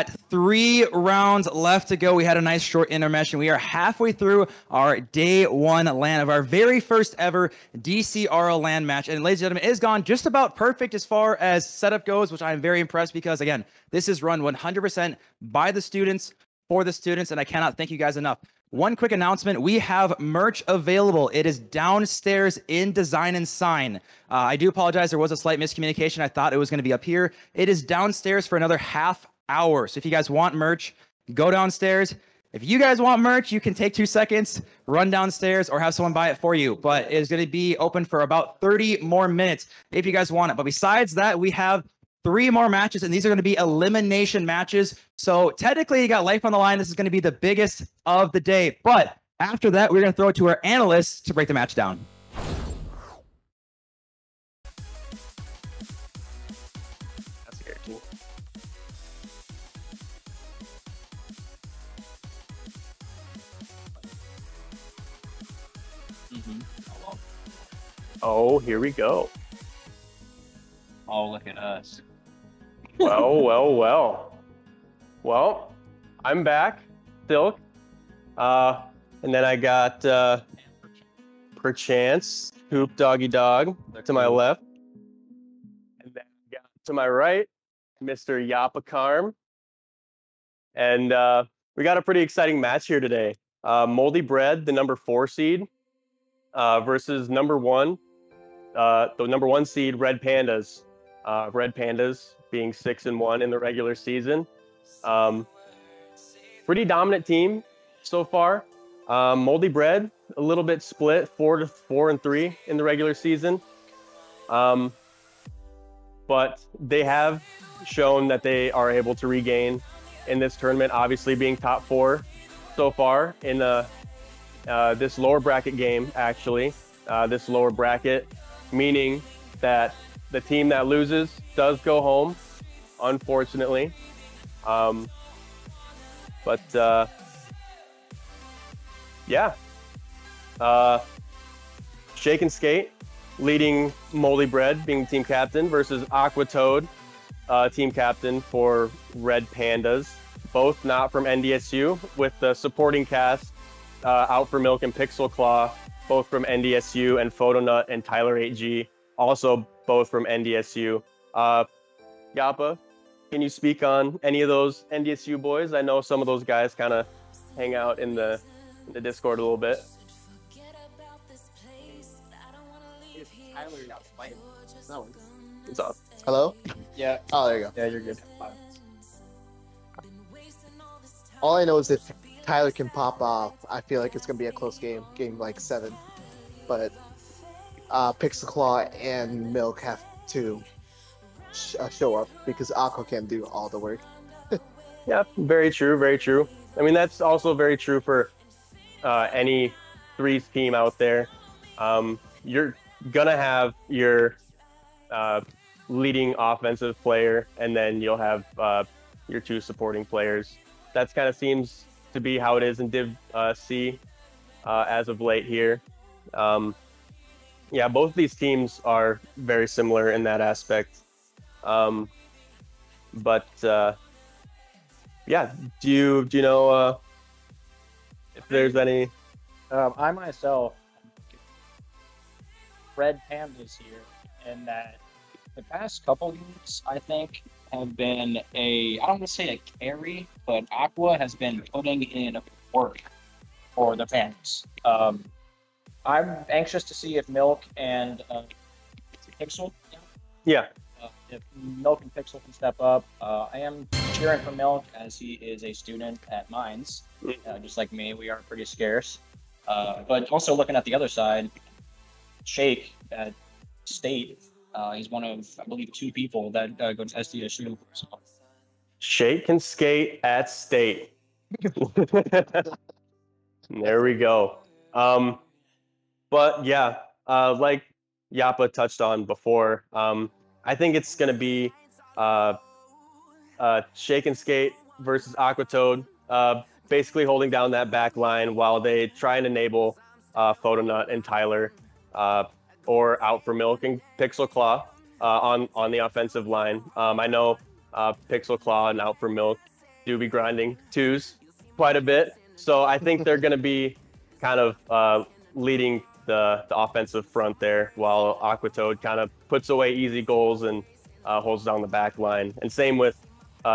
got 3 rounds left to go. We had a nice short intermission. We are halfway through our day 1 LAN of our very first ever DCRL LAN match. And ladies and gentlemen, it has gone just about perfect as far as setup goes, which I'm very impressed because, again, this is run 100% by the students, for the students, and I cannot thank you guys enough. One quick announcement, we have merch available. It is downstairs in Design and Sign. I do apologize, there was a slight miscommunication. I thought it was gonna be up here. It is downstairs for another half hour. So if you guys want merch, go downstairs. If you guys want merch, you can take 2 seconds, run downstairs, or have someone buy it for you. But it is gonna be open for about 30 more minutes if you guys want it. But besides that, we have 3 more matches, and these are going to be elimination matches. So technically, you got life on the line. This is going to be the biggest of the day. But after that, we're going to throw it to our analysts to break the match down. That's very cool. Oh, here we go. Oh, look at us. Well, I'm back, Silk. And then I got Perchance, Hoop Doggy Dog to my left. And then I got to my right, Mr. Yappa Karm. And we got a pretty exciting match here today. Moldy Bread, the number 4 seed, versus the number 1 seed, Red Pandas. Red Pandas being 6-1 in the regular season. Pretty dominant team so far. Moldy Bread, a little bit split, 4-3 in the regular season. But they have shown that they are able to regain in this tournament, obviously being top 4 so far in this lower bracket game, actually. This lower bracket, meaning that the team that loses does go home, unfortunately. Yeah. Shake and Skate leading Moldy Bread, being team captain, versus Aqua Toad, team captain for Red Pandas. Both not from NDSU, with the supporting cast, Out for Milk and Pixel Claw, both from NDSU, and Photonut and Tyler 8G, also both from NDSU. Yappa, can you speak on any of those NDSU boys? I know some of those guys kind of hang out in the Discord a little bit. It's off. Hello? Yeah. Oh, there you go. Yeah, you're good. All I know is if Tyler can pop off, I feel like it's going to be a close game, like 7. But Pixel Claw and Milk have to show up because Aqua can do all the work. Yeah, very true, very true. I mean, that's also very true for any 3's team out there. You're gonna have your leading offensive player, and then you'll have your 2 supporting players. That's kind of seems to be how it is in Div C as of late here. Yeah, both of these teams are very similar in that aspect. Yeah, do you know if there's any? I myself, Red Pandas here, and that the past couple games, I think, have been I don't want to say a carry, but Aqua has been putting in work for the Pandas. I'm anxious to see if Milk and Pixel, Yeah. If Milk and Pixel can step up. I am cheering for Milk as he is a student at Mines. Just like me, we are pretty scarce. But also looking at the other side, Shake at State, he's one of, I believe, 2 people that go to SDSU. So. Shake and Skate at State. There we go. But yeah, like Yappa touched on before, I think it's going to be Shake and Skate versus Aqua Toad, basically holding down that back line while they try and enable Photonut and Tyler, or Out for Milk and Pixel Claw on the offensive line. I know Pixel Claw and Out for Milk do be grinding twos quite a bit. So I think they're going to be kind of leading the offensive front there, while Aquatoad kind of puts away easy goals and holds down the back line. And same with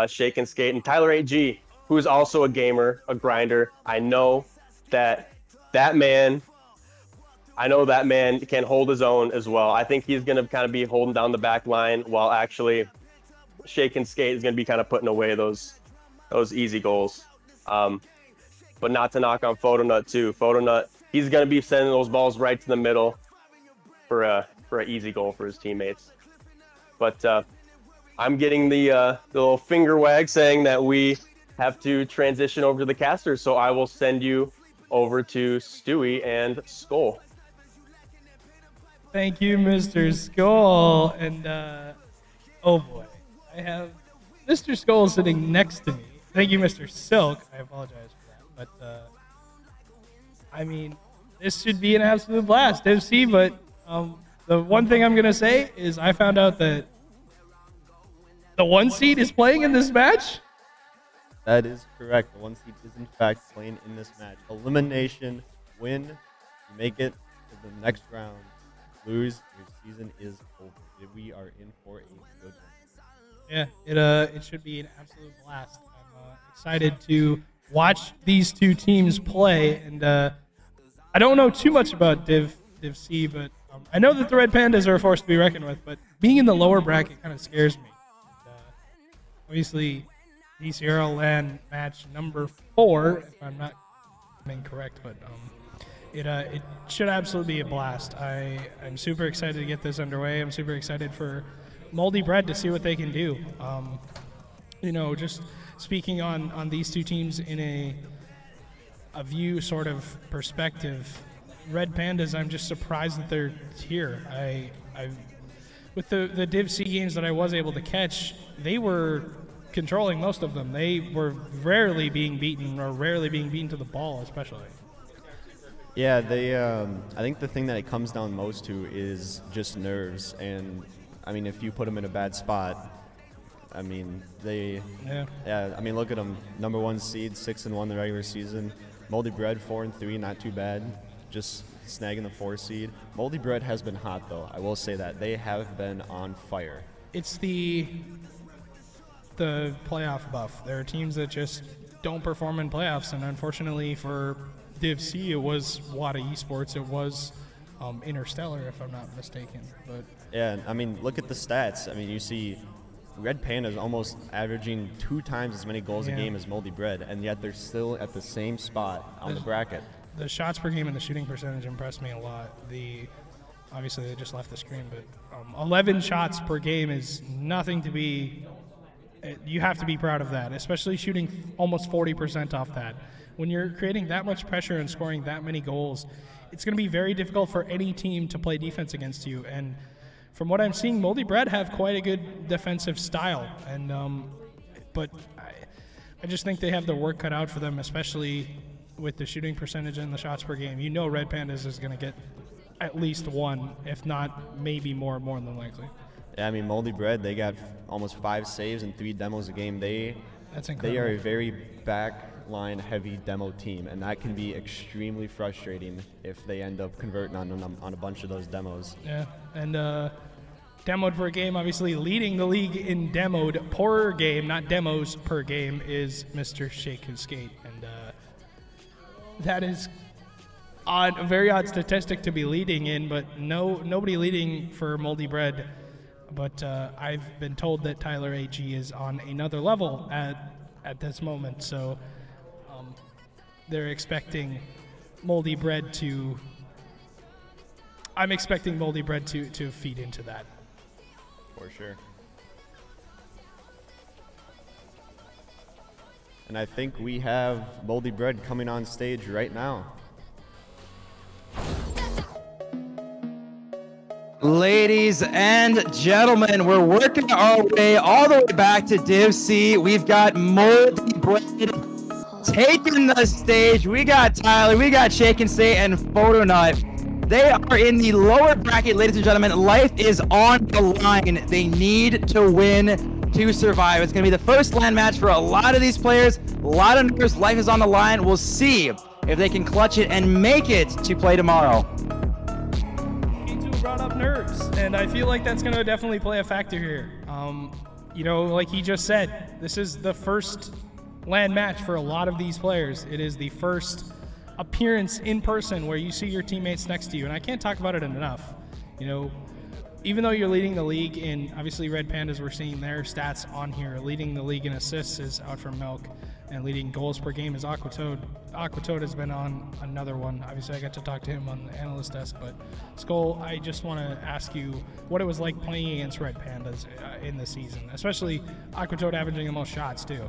Shake and Skate and Tyler AG, who's also a gamer, a grinder. I know that man can hold his own as well. I think he's going to kind of be holding down the back line, while actually Shake and Skate is going to be kind of putting away those easy goals. But not to knock on Photonut too. Photonut, he's going to be sending those balls right to the middle for an easy goal for his teammates. But I'm getting the little finger wag saying that we have to transition over to the casters. So I will send you over to Stewie and Skull. Thank you, Mr. Skull. And oh boy, I have Mr. Skull sitting next to me. Thank you, Mr. Silk. I apologize for that, but I mean, this should be an absolute blast, FC. But the one thing I'm gonna say is I found out that the 1 seed is playing in this match. That is correct. The 1 seed is in fact playing in this match. Elimination, win, you make it to the next round. Lose, your season is over. We are in for a good one. Yeah, it should be an absolute blast. I'm excited to watch these two teams play, and I don't know too much about Div C, but I know that the Red Pandas are a force to be reckoned with. But being in the lower bracket kind of scares me. And, obviously, DCRL LAN match number 4, if I'm not incorrect, but it should absolutely be a blast. I'm super excited to get this underway. I'm super excited for Moldy Bread to see what they can do. You know, just speaking on these two teams in a view sort of perspective, Red Pandas, I'm just surprised that they're here. With the Div C games that I was able to catch, they were controlling most of them. They were rarely being beaten, or rarely being beaten to the ball, especially. Yeah, they. I think the thing that it comes down most to is just nerves, and I mean, if you put them in a bad spot, I mean, they. Yeah. I mean, look at them. Number 1 seed, 6-1 in the regular season. Moldy Bread 4-3, not too bad. Just snagging the 4 seed. Moldy Bread has been hot, though. I will say that they have been on fire. It's the playoff buff. There are teams that just don't perform in playoffs, and unfortunately for Div C, it was Wada Esports. It was Interstellar, if I'm not mistaken. But yeah, I mean, look at the stats. I mean, you see Red Panda is almost averaging 2 times as many goals a game as Moldy Bread, and yet they're still at the same spot on the bracket. The shots per game and the shooting percentage impressed me a lot. Obviously, they just left the screen, but 11 shots per game is nothing to be. You have to be proud of that, especially shooting almost 40% off that. When you're creating that much pressure and scoring that many goals, it's going to be very difficult for any team to play defense against you. And from what I'm seeing, Moldy Bread have quite a good defensive style. And but I just think they have their work cut out for them, especially with the shooting percentage and the shots per game. You know Red Pandas is going to get at least 1, if not maybe more than likely. Yeah, I mean, Moldy Bread, they got almost 5 saves and 3 demos a game. That's incredible. They are a very back-line heavy demo team, and that can be extremely frustrating if they end up converting on a bunch of those demos. Yeah, and demoed per game, obviously leading the league in demoed per game, not demos per game, is Mr. Shake and Skate. And that is a very odd statistic to be leading in, but nobody leading for Moldy Bread. But I've been told that Tyler AG is on another level at this moment, so they're expecting Moldy Bread to. I'm expecting Moldy Bread to feed into that. For sure. And I think we have Moldy Bread coming on stage right now. Ladies and gentlemen, we're working our way all the way back to Div C. We've got Moldy Bread taking the stage. We got Tyler, we got Shake and Say, and Photonut. They are in the lower bracket, ladies and gentlemen. Life is on the line. They need to win to survive. It's going to be the first LAN match for a lot of these players. A lot of nerves. Life is on the line. We'll see if they can clutch it and make it to play tomorrow. K2 brought up nerves, and I feel like that's going to definitely play a factor here. You know, like he just said, this is the first LAN match for a lot of these players. It is the first appearance in person where you see your teammates next to you, and I can't talk about it enough. You know, even though you're leading the league in, obviously Red Pandas, we're seeing their stats on here. Leading the league in assists is Out from Milk, and leading goals per game is Aquatoad. Aquatoad has been on another one. Obviously I got to talk to him on the analyst desk, but Skull, I just want to ask you what it was like playing against Red Pandas in the season, especially Aquatoad averaging the most shots too.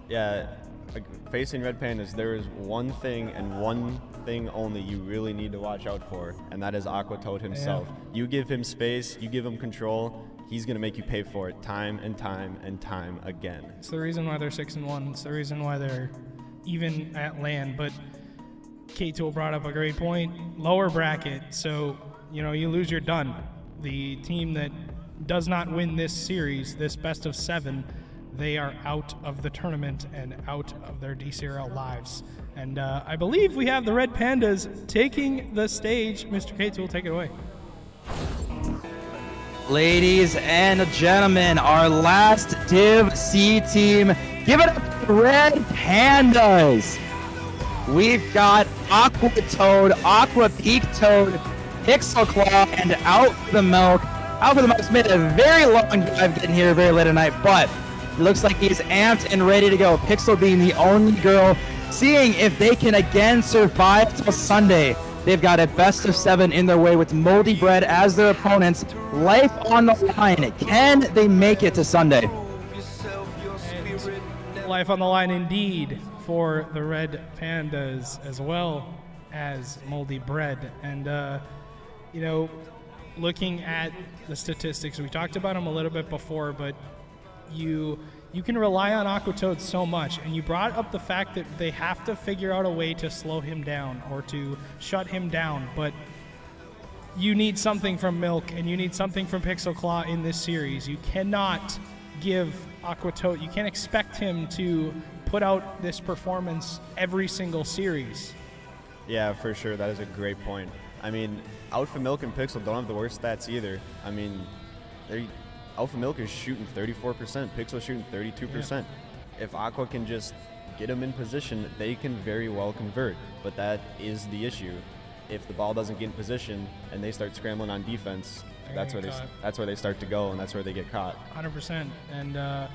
Yeah, facing Red Pandas, there is one thing and one thing only you really need to watch out for, and that is Aquatoad himself. Yeah. You give him space, you give him control, he's going to make you pay for it time and time and time again. It's the reason why they're 6-1. It's the reason why they're even at LAN. But K2 brought up a great point. Lower bracket, so you know you lose, you're done. The team that does not win this series, this best of 7, they are out of the tournament and out of their DCRL lives. And I believe we have the Red Pandas taking the stage. Mr. K2 will take it away. Ladies and gentlemen, our last Div C team. Give it up for Red Pandas. We've got Aquatoad, Aqua Peak Toad, Pixel Claw, and Out for the Milk. Out for the Milk's made a very long drive getting here very late at night, but it looks like he's amped and ready to go. Pixel being the only girl, seeing if they can again survive till Sunday. They've got a best of 7 in their way with Moldy Bread as their opponents. Life on the line. Can they make it to Sunday? And life on the line indeed for the Red Pandas as well as Moldy Bread. And, you know, looking at the statistics, we talked about them a little bit before, but you can rely on Aquatoad so much, and you brought up the fact that they have to figure out a way to slow him down or to shut him down, but you need something from Milk and you need something from Pixel Claw in this series. You cannot give Aquatoad, you can't expect him to put out this performance every single series. Yeah, for sure, that is a great point. I mean, Out for Milk and Pixel don't have the worst stats either. I mean, Alpha Milk is shooting 34%, Pixel shooting 32%. Yeah. If Aqua can just get them in position, they can very well convert. But that is the issue. If the ball doesn't get in position and they start scrambling on defense, that's where they start to go, and that's where they get caught. 100%. And I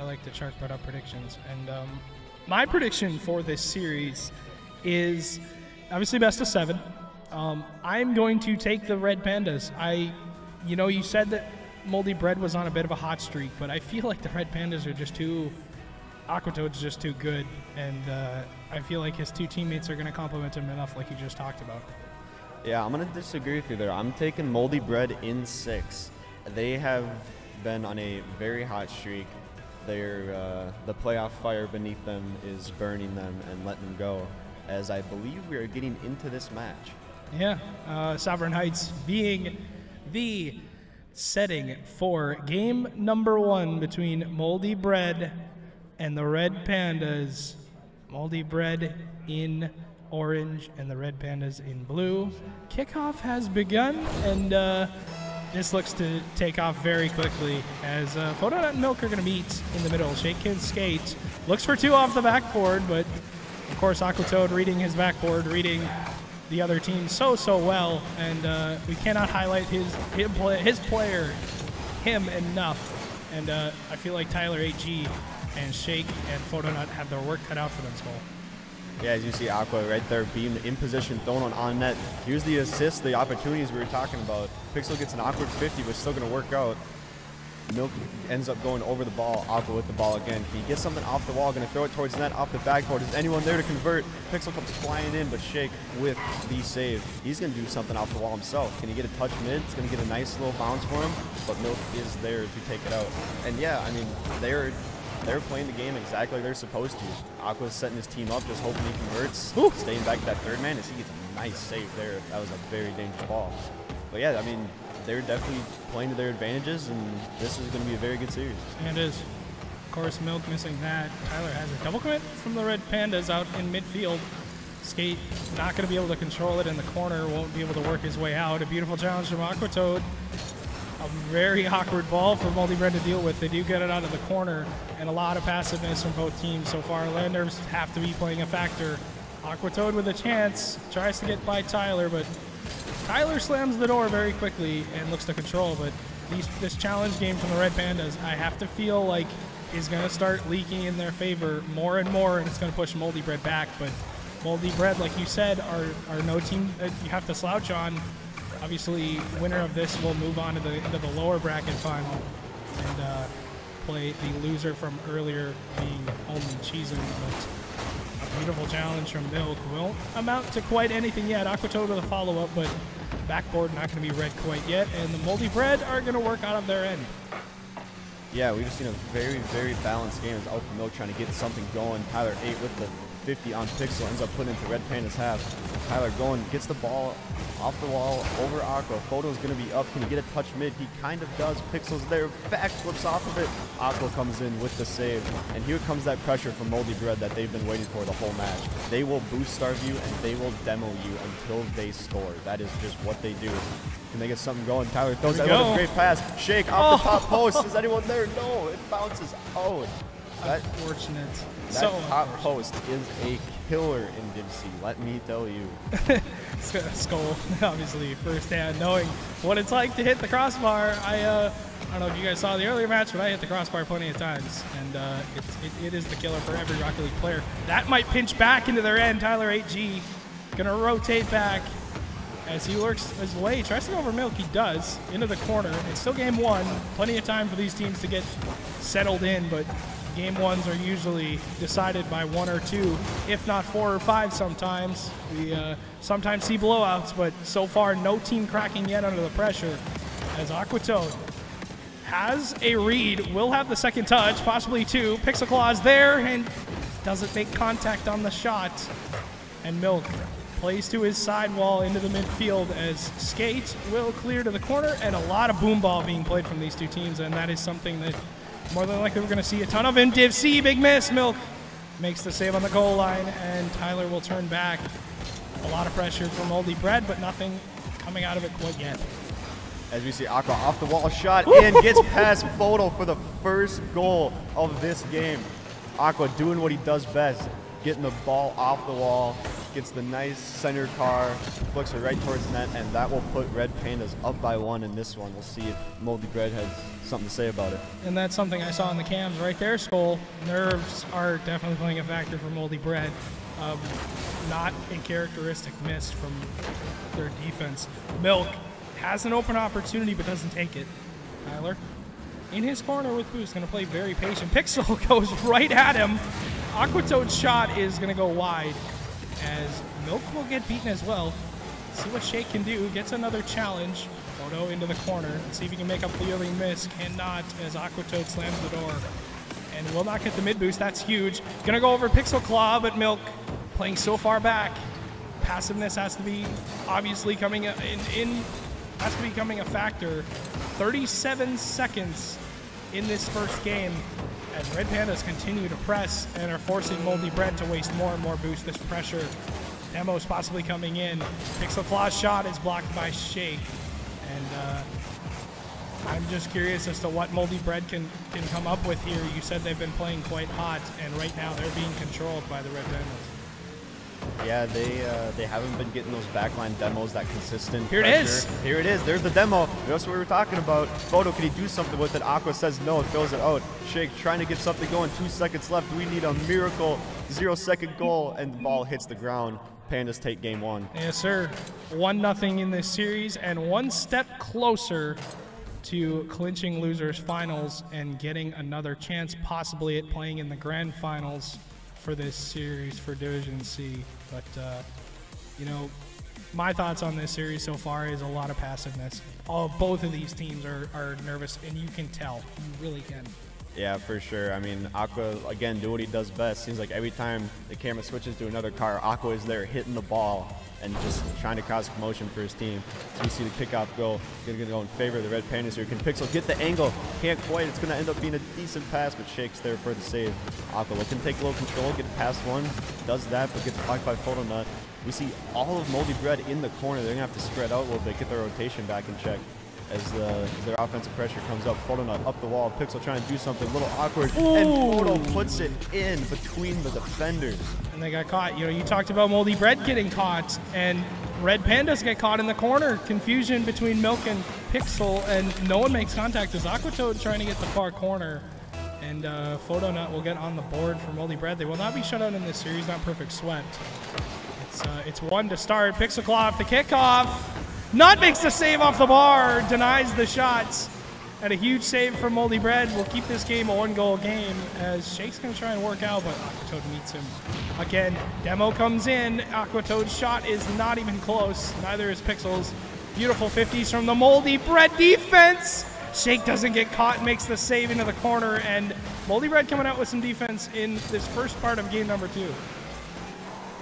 like the chart brought up predictions. And my prediction for this series is obviously best of 7. I'm going to take the Red Pandas. You know, you said that Moldy Bread was on a bit of a hot streak, but I feel like the Red Pandas are just Aquatoad's just too good, and I feel like his 2 teammates are going to complement him enough like you just talked about. Yeah, I'm going to disagree with you there. I'm taking Moldy Bread in 6. They have been on a very hot streak. The playoff fire beneath them is burning them and letting them go, as I believe we are getting into this match. Yeah, Sovereign Heights being the setting for game number 1 between Moldy Bread and the Red Pandas. Moldy Bread in orange and the Red Pandas in blue. Kickoff has begun, and this looks to take off very quickly as Photodot and Milk are going to meet in the middle. Shake Kid Skate looks for 2 off the backboard, but of course Aquatoad reading his backboard, reading the other team so well, and we cannot highlight his player enough. And I feel like Tyler 8G and Shake and Photodot have their work cut out for them, Skull. Yeah, as you see Aqua right there being in position, thrown on net. Here's the assist, the opportunities we were talking about. Pixel gets an awkward 50, but still going to work out. Milk ends up going over the ball, Aqua with the ball again. He gets something off the wall, going to throw it towards net, off the backboard. Is anyone there to convert? Pixel comes flying in, but Shake with the save. He's going to do something off the wall himself. Can he get a touch mid? It's going to get a nice little bounce for him, but Milk is there to take it out. And yeah, I mean, they're playing the game exactly like they're supposed to. Aqua's setting his team up, just hoping he converts. Ooh. Staying back to that 3rd man as he gets a nice save there. That was a very dangerous ball. But yeah, I mean, they're definitely playing to their advantages, and this is going to be a very good series. And it is. Of course, Milk missing that. Tyler has a double commit from the Red Pandas out in midfield. Skate not going to be able to control it in the corner, won't be able to work his way out. A beautiful challenge from Aquatoad. A very awkward ball for Moldy Bread to deal with. They do get it out of the corner, and a lot of passiveness from both teams so far. Landers have to be playing a factor. Aquatoad with a chance, tries to get by Tyler, but Tyler slams the door very quickly and looks to control. But this challenge game from the Red Pandas, I have to feel like is going to start leaking in their favor more and more, and it's going to push Moldy Bread back. But Moldy Bread, like you said, are no team that you have to slouch on. Obviously, winner of this will move on to into the lower bracket final and play the loser from earlier being only Cheesin. But a beautiful challenge from Milk. Won't amount to quite anything yet. Aquatoad with a follow-up, but backboard not going to be red quite yet. And the Moldy Bread are going to work out of their end. Yeah, we've just seen a very, very balanced game as Alpha Milk trying to get something going. Tyler 8 with the 50 on Pixel, ends up putting into Red Panda's half. Tyler going, gets the ball off the wall over Aqua. Photo's going to be up. Can he get a touch mid? He kind of does. Pixel's there. Back flips off of it. Aqua comes in with the save. And here comes that pressure from Moldy Bread that they've been waiting for the whole match. They will boost starve you and they will demo you until they score. That is just what they do. Can they get something going? Tyler throws that one, a great pass. Shake off the top post. Is anyone there? No, it bounces out. Unfortunate. That top post is a killer in DivC, let me tell you. Skull, obviously, firsthand, knowing what it's like to hit the crossbar. I don't know if you guys saw the earlier match, but I hit the crossbar plenty of times, and it is the killer for every Rocket League player. That might pinch back into their end. Tyler 8G gonna rotate back as he works his way. Tries to go over Milk. He does into the corner. It's still game one. Plenty of time for these teams to get settled in, but game ones are usually decided by 1 or 2, if not 4 or 5 sometimes. We sometimes see blowouts, but so far no team cracking yet under the pressure as Aquatoad has a read, will have the second touch, possibly 2. Pixel Claw's there and doesn't make contact on the shot. And Milk plays to his sidewall into the midfield as Skate will clear to the corner, and a lot of boom ball being played from these two teams, and that is something that more than likely we're going to see a ton of in Div C. Big miss. Milk makes the save on the goal line, and Tyler will turn back. A lot of pressure from Moldy Bread, but nothing coming out of it quite yet. As we see Aqua off the wall shot and gets past Photo for the first goal of this game. Aqua doing what he does best, getting the ball off the wall, gets the nice center car, flicks it right towards net, and that will put Red Pandas up by 1 in this one. We'll see if Moldy Bread has something to say about it. And that's something I saw in the cams right there, Skull. Nerves are definitely playing a factor for Moldy Bread. Not a characteristic miss from their defense. Milk has an open opportunity but doesn't take it. Tyler in his corner with Boost, going to play very patient. Pixel goes right at him. Aquatoad's shot is going to go wide as Milk will get beaten as well. Let's see what Shake can do. Gets another challenge. Photo into the corner. Let's see if he can make up the early miss. Cannot as Aquatoad slams the door. And will not get the mid boost. That's huge. Gonna go over Pixel Claw, but Milk playing so far back. Passiveness has to be obviously coming has to be becoming a factor. 37 seconds in this first game as Red Pandas continue to press and are forcing Moldy Bread to waste more and more boost. This pressure. Demo's possibly coming in. Pixel Claw's shot is blocked by Shake. And I'm just curious as to what Moldy Bread can come up with here. You said they've been playing quite hot, and right now they're being controlled by the Red Pandas. Yeah, they haven't been getting those backline demos, that consistent Here pressure. it is. Here it is. There's the demo. That's what we were talking about. Photo, can he do something with it? Aqua says no, throws it out. Shake trying to get something going. 2 seconds left. We need a miracle. 0-second goal, and the ball hits the ground. Pandas take game 1. Yes, sir. 1-0 in this series, and 1 step closer to clinching losers finals and getting another chance possibly at playing in the grand finals for this series for Division C. But, you know, my thoughts on this series so far is a lot of passiveness. Both of these teams are nervous, and you can tell. You really can. Yeah, for sure. I mean, Aqua, again, do what he does best. Seems like every time the camera switches to another car, Aqua is there hitting the ball and just trying to cause commotion for his team. So we see the kickoff goal. Going to go in favor of the Red Pandas here. Can Pixel get the angle? Can't quite. It's going to end up being a decent pass, but Shake's there for the save. Aqua looking to take a little control, get past one. Does that, but gets blocked by Photo Nut. We see all of Moldy Bread in the corner. They're going to have to spread out a little bit, get their rotation back in check. As their offensive pressure comes up. Photo Nut up the wall. Pixel trying to do something a little awkward. Ooh. And Photo puts it in between the defenders. And they got caught. You know, you talked about Moldy Bread getting caught, and Red Pandas get caught in the corner. Confusion between Milk and Pixel, and no one makes contact as Aquatoad trying to get the far corner. And Photo Nut will get on the board for Moldy Bread. They will not be shut out in this series, not perfect swept. It's one to start. Pixel Claw off the kickoff. Nut makes the save off the bar, denies the shots. And a huge save from Moldy Bread will keep this game a one-goal game as Shake's going to try and work out, but Aquatoad meets him. Again, Demo comes in. Aquatoad's shot is not even close. Neither is Pixel's. Beautiful 50s from the Moldy Bread defense. Shake doesn't get caught, makes the save into the corner, and Moldy Bread coming out with some defense in this first part of game number 2.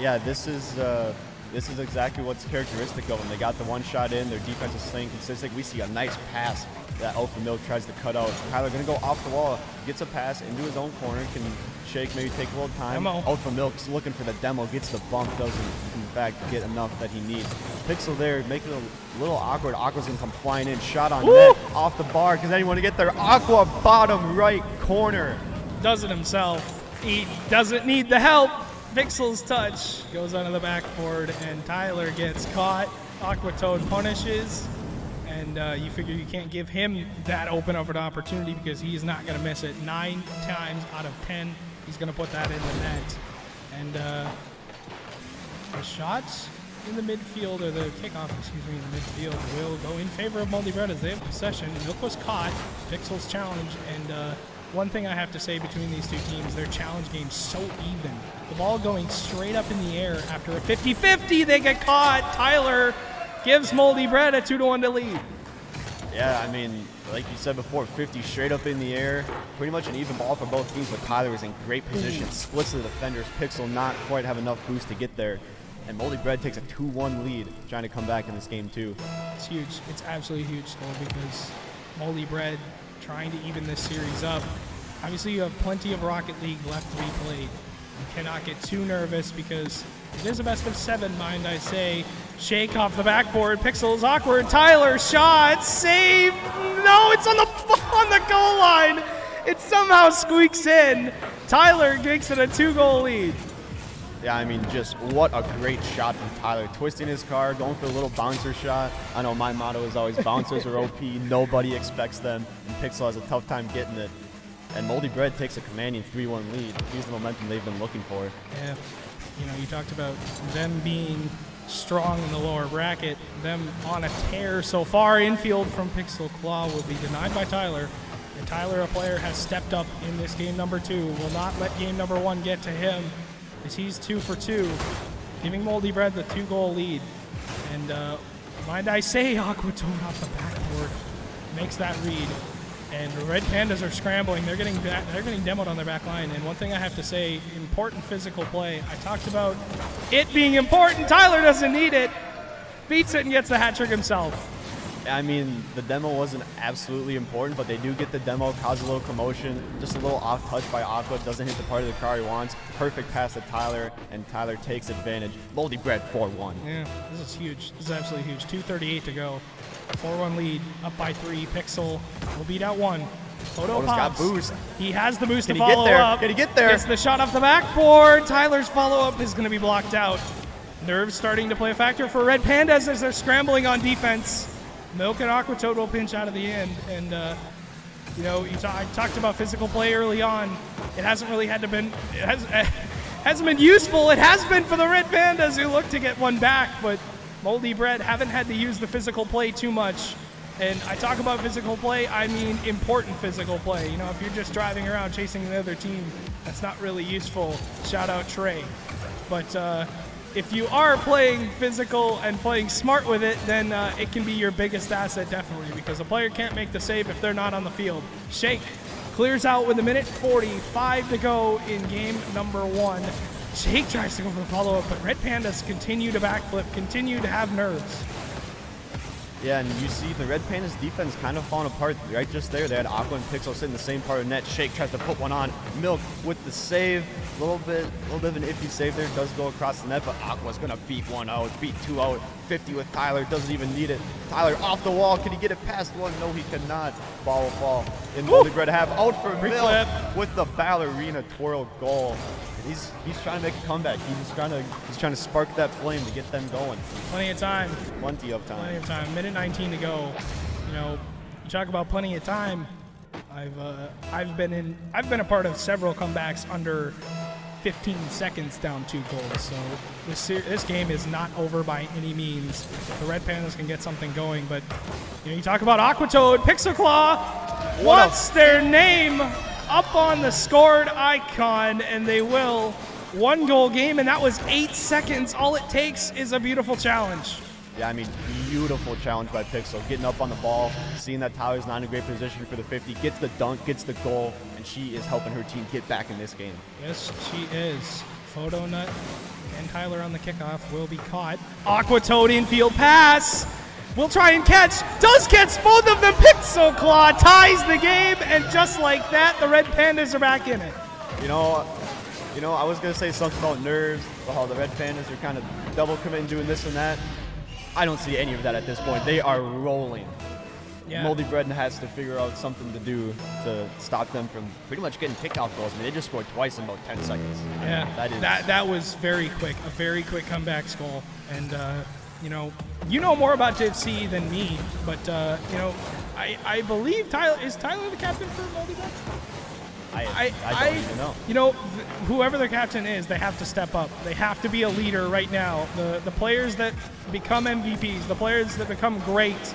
Yeah, this is exactly what's characteristic of them. They got the one shot in, their defense is staying consistent. We see a nice pass that Alpha Milk tries to cut out. Tyler gonna go off the wall, gets a pass into his own corner, can Shake maybe take a little time. Demo. Alpha Milk's looking for the demo, gets the bump, doesn't in fact get enough that he needs. Pixel there, making it a little awkward. Aqua's gonna come flying in, shot on net, off the bar. Does anyone to get there? Aqua bottom right corner. Does it himself. He doesn't need the help. Pixel's touch goes onto the backboard, and Tyler gets caught. Aquatoad punishes, and you figure you can't give him that open of an opportunity because he's not going to miss it. 9 times out of 10, he's going to put that in the net. And the shots in the midfield, or the kickoff, excuse me, in the midfield will go in favor of Moldy Bread as they have possession. Milk was caught, Pixel's challenge, and one thing I have to say between these two teams, their challenge game's so even. The ball going straight up in the air after a 50-50, they get caught. Tyler gives Moldy Bread a 2-1 lead. Yeah, I mean, like you said before, 50 straight up in the air. Pretty much an even ball for both teams, but Tyler is in great position. Splits the defenders. Pixel not quite have enough boost to get there. And Moldy Bread takes a 2-1 lead, trying to come back in this game too. It's huge. It's absolutely huge score because Moldy Bread trying to even this series up. Obviously, you have plenty of Rocket League left to be played. You cannot get too nervous because it is a best of 7, mind I say. Shake off the backboard. Pixel is awkward. Tyler shot. Save. No, it's on the goal line. It somehow squeaks in. Tyler makes it a 2-goal lead. Yeah, I mean, just what a great shot from Tyler. Twisting his car, going for a little bouncer shot. I know my motto is always bouncers are OP. Nobody expects them. And Pixel has a tough time getting it. And Moldy Bread takes a commanding 3-1 lead. Here's the momentum they've been looking for. Yeah, you know, you talked about them being strong in the lower bracket, them on a tear so far. Infield from Pixel Claw will be denied by Tyler. And Tyler, a player, has stepped up in this game number 2. Will not let game number 1 get to him as he's 2 for 2, giving Moldy Bread the 2-goal lead. And mind I say, Aquatoad off the backboard makes that read. And the Red Pandas are scrambling. They're getting demoed on their back line. And one thing I have to say, important physical play. I talked about it being important. Tyler doesn't need it. Beats it and gets the hat trick himself. I mean, the demo wasn't absolutely important, but they do get the demo, cause a little commotion, just a little off touch by Aqua, doesn't hit the part of the car he wants. Perfect pass to Tyler, and Tyler takes advantage. Moldy Bread 4-1. Yeah, this is huge. This is absolutely huge. 2:38 to go. 4-1 lead, up by 3. Pixel will beat out 1. Photo pops. Got boost. He has the boost Can to he follow get there? up. Can he get there? Gets the shot off the backboard. Tyler's follow-up is going to be blocked out. Nerves starting to play a factor for Red Pandas as they're scrambling on defense. Milk and Aquatoad will pinch out of the end. And, you know, I talked about physical play early on. It hasn't really had to been, hasn't been useful. It has been for the Red Pandas who look to get one back, but Moldy Bread haven't had to use the physical play too much. And I talk about physical play, I mean important physical play. You know, if you're just driving around chasing the other team, that's not really useful. Shout out Trey. But if you are playing physical and playing smart with it, then it can be your biggest asset, definitely, because a player can't make the save if they're not on the field. Shake clears out with 1:45 to go in game number 1. Shake tries to go for the follow-up, but Red Pandas continue to backflip, continue to have nerves. Yeah, and you see the Red Pandas defense kind of falling apart right just there. They had Aqua and Pixel sitting in the same part of the net. Shake tries to put one on. Milk with the save. A little bit of an iffy save there. Does go across the net, but Aqua's going to beat one out, beat two out. 50 with Tyler. Doesn't even need it. Tyler off the wall. Can he get it past one? No, he cannot. Ball will fall. In Moldy Bread have out for Milk with the ballerina twirl goal. He's trying to make a comeback. He's trying to spark that flame to get them going. Plenty of time. Plenty of time. Plenty of time. 1:19 to go. You know, you talk about plenty of time. I've been a part of several comebacks under 15 seconds down 2 goals. So this game is not over by any means. The Red Pandas can get something going, but you know, you talk about Aquatoad, Pixel Claw. What's their name up on the scored icon, and they will. 1-goal game, and that was 8 seconds. All it takes is a beautiful challenge. Yeah, I mean, beautiful challenge by Pixel. Getting up on the ball, seeing that Tyler's not in a great position for the 50, gets the dunk, gets the goal, and she is helping her team get back in this game. Yes, she is. Photo Nut and Tyler on the kickoff will be caught. Aquatoad infield pass. Will try and catch. Does catch both of them. Pixel Claw ties the game, and just like that, the Red Pandas are back in it. You know, I was going to say something about nerves, about how the Red Pandas are kind of double committing, doing this and that. I don't see any of that at this point. They are rolling. Yeah. Moldy Bread has to figure out something to do to stop them from pretty much getting kickoff goals. I mean, they just scored twice in about 10 seconds. Yeah, that was very quick, a very quick comeback goal. And, you know more about JFC than me, but, I believe is Tyler the captain for Moldy Bread? I don't even know. You know, whoever their captain is, they have to step up. They have to be a leader right now. The players that become MVPs, the players that become great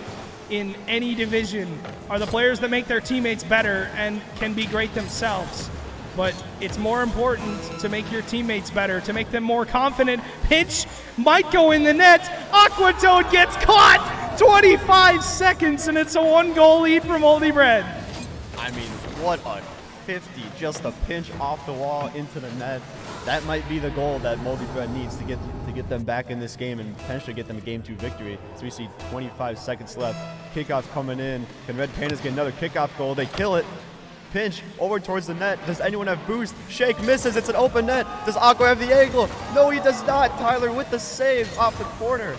in any division are the players that make their teammates better and can be great themselves. But it's more important to make your teammates better, to make them more confident. Pitch might go in the net. Aquatoad gets caught. 25 seconds, and it's a 1-goal lead for Moldy Bread. I mean, what a 50, just a pinch off the wall into the net. That might be the goal that Moldy Bread needs to get them back in this game and potentially get them a Game 2 victory. So we see 25 seconds left. Kickoff coming in. Can Red Pandas get another kickoff goal? They kill it. Pinch over towards the net. Does anyone have boost? Shake misses. It's an open net. Does Aqua have the angle? No, he does not. Tyler with the save off the corner.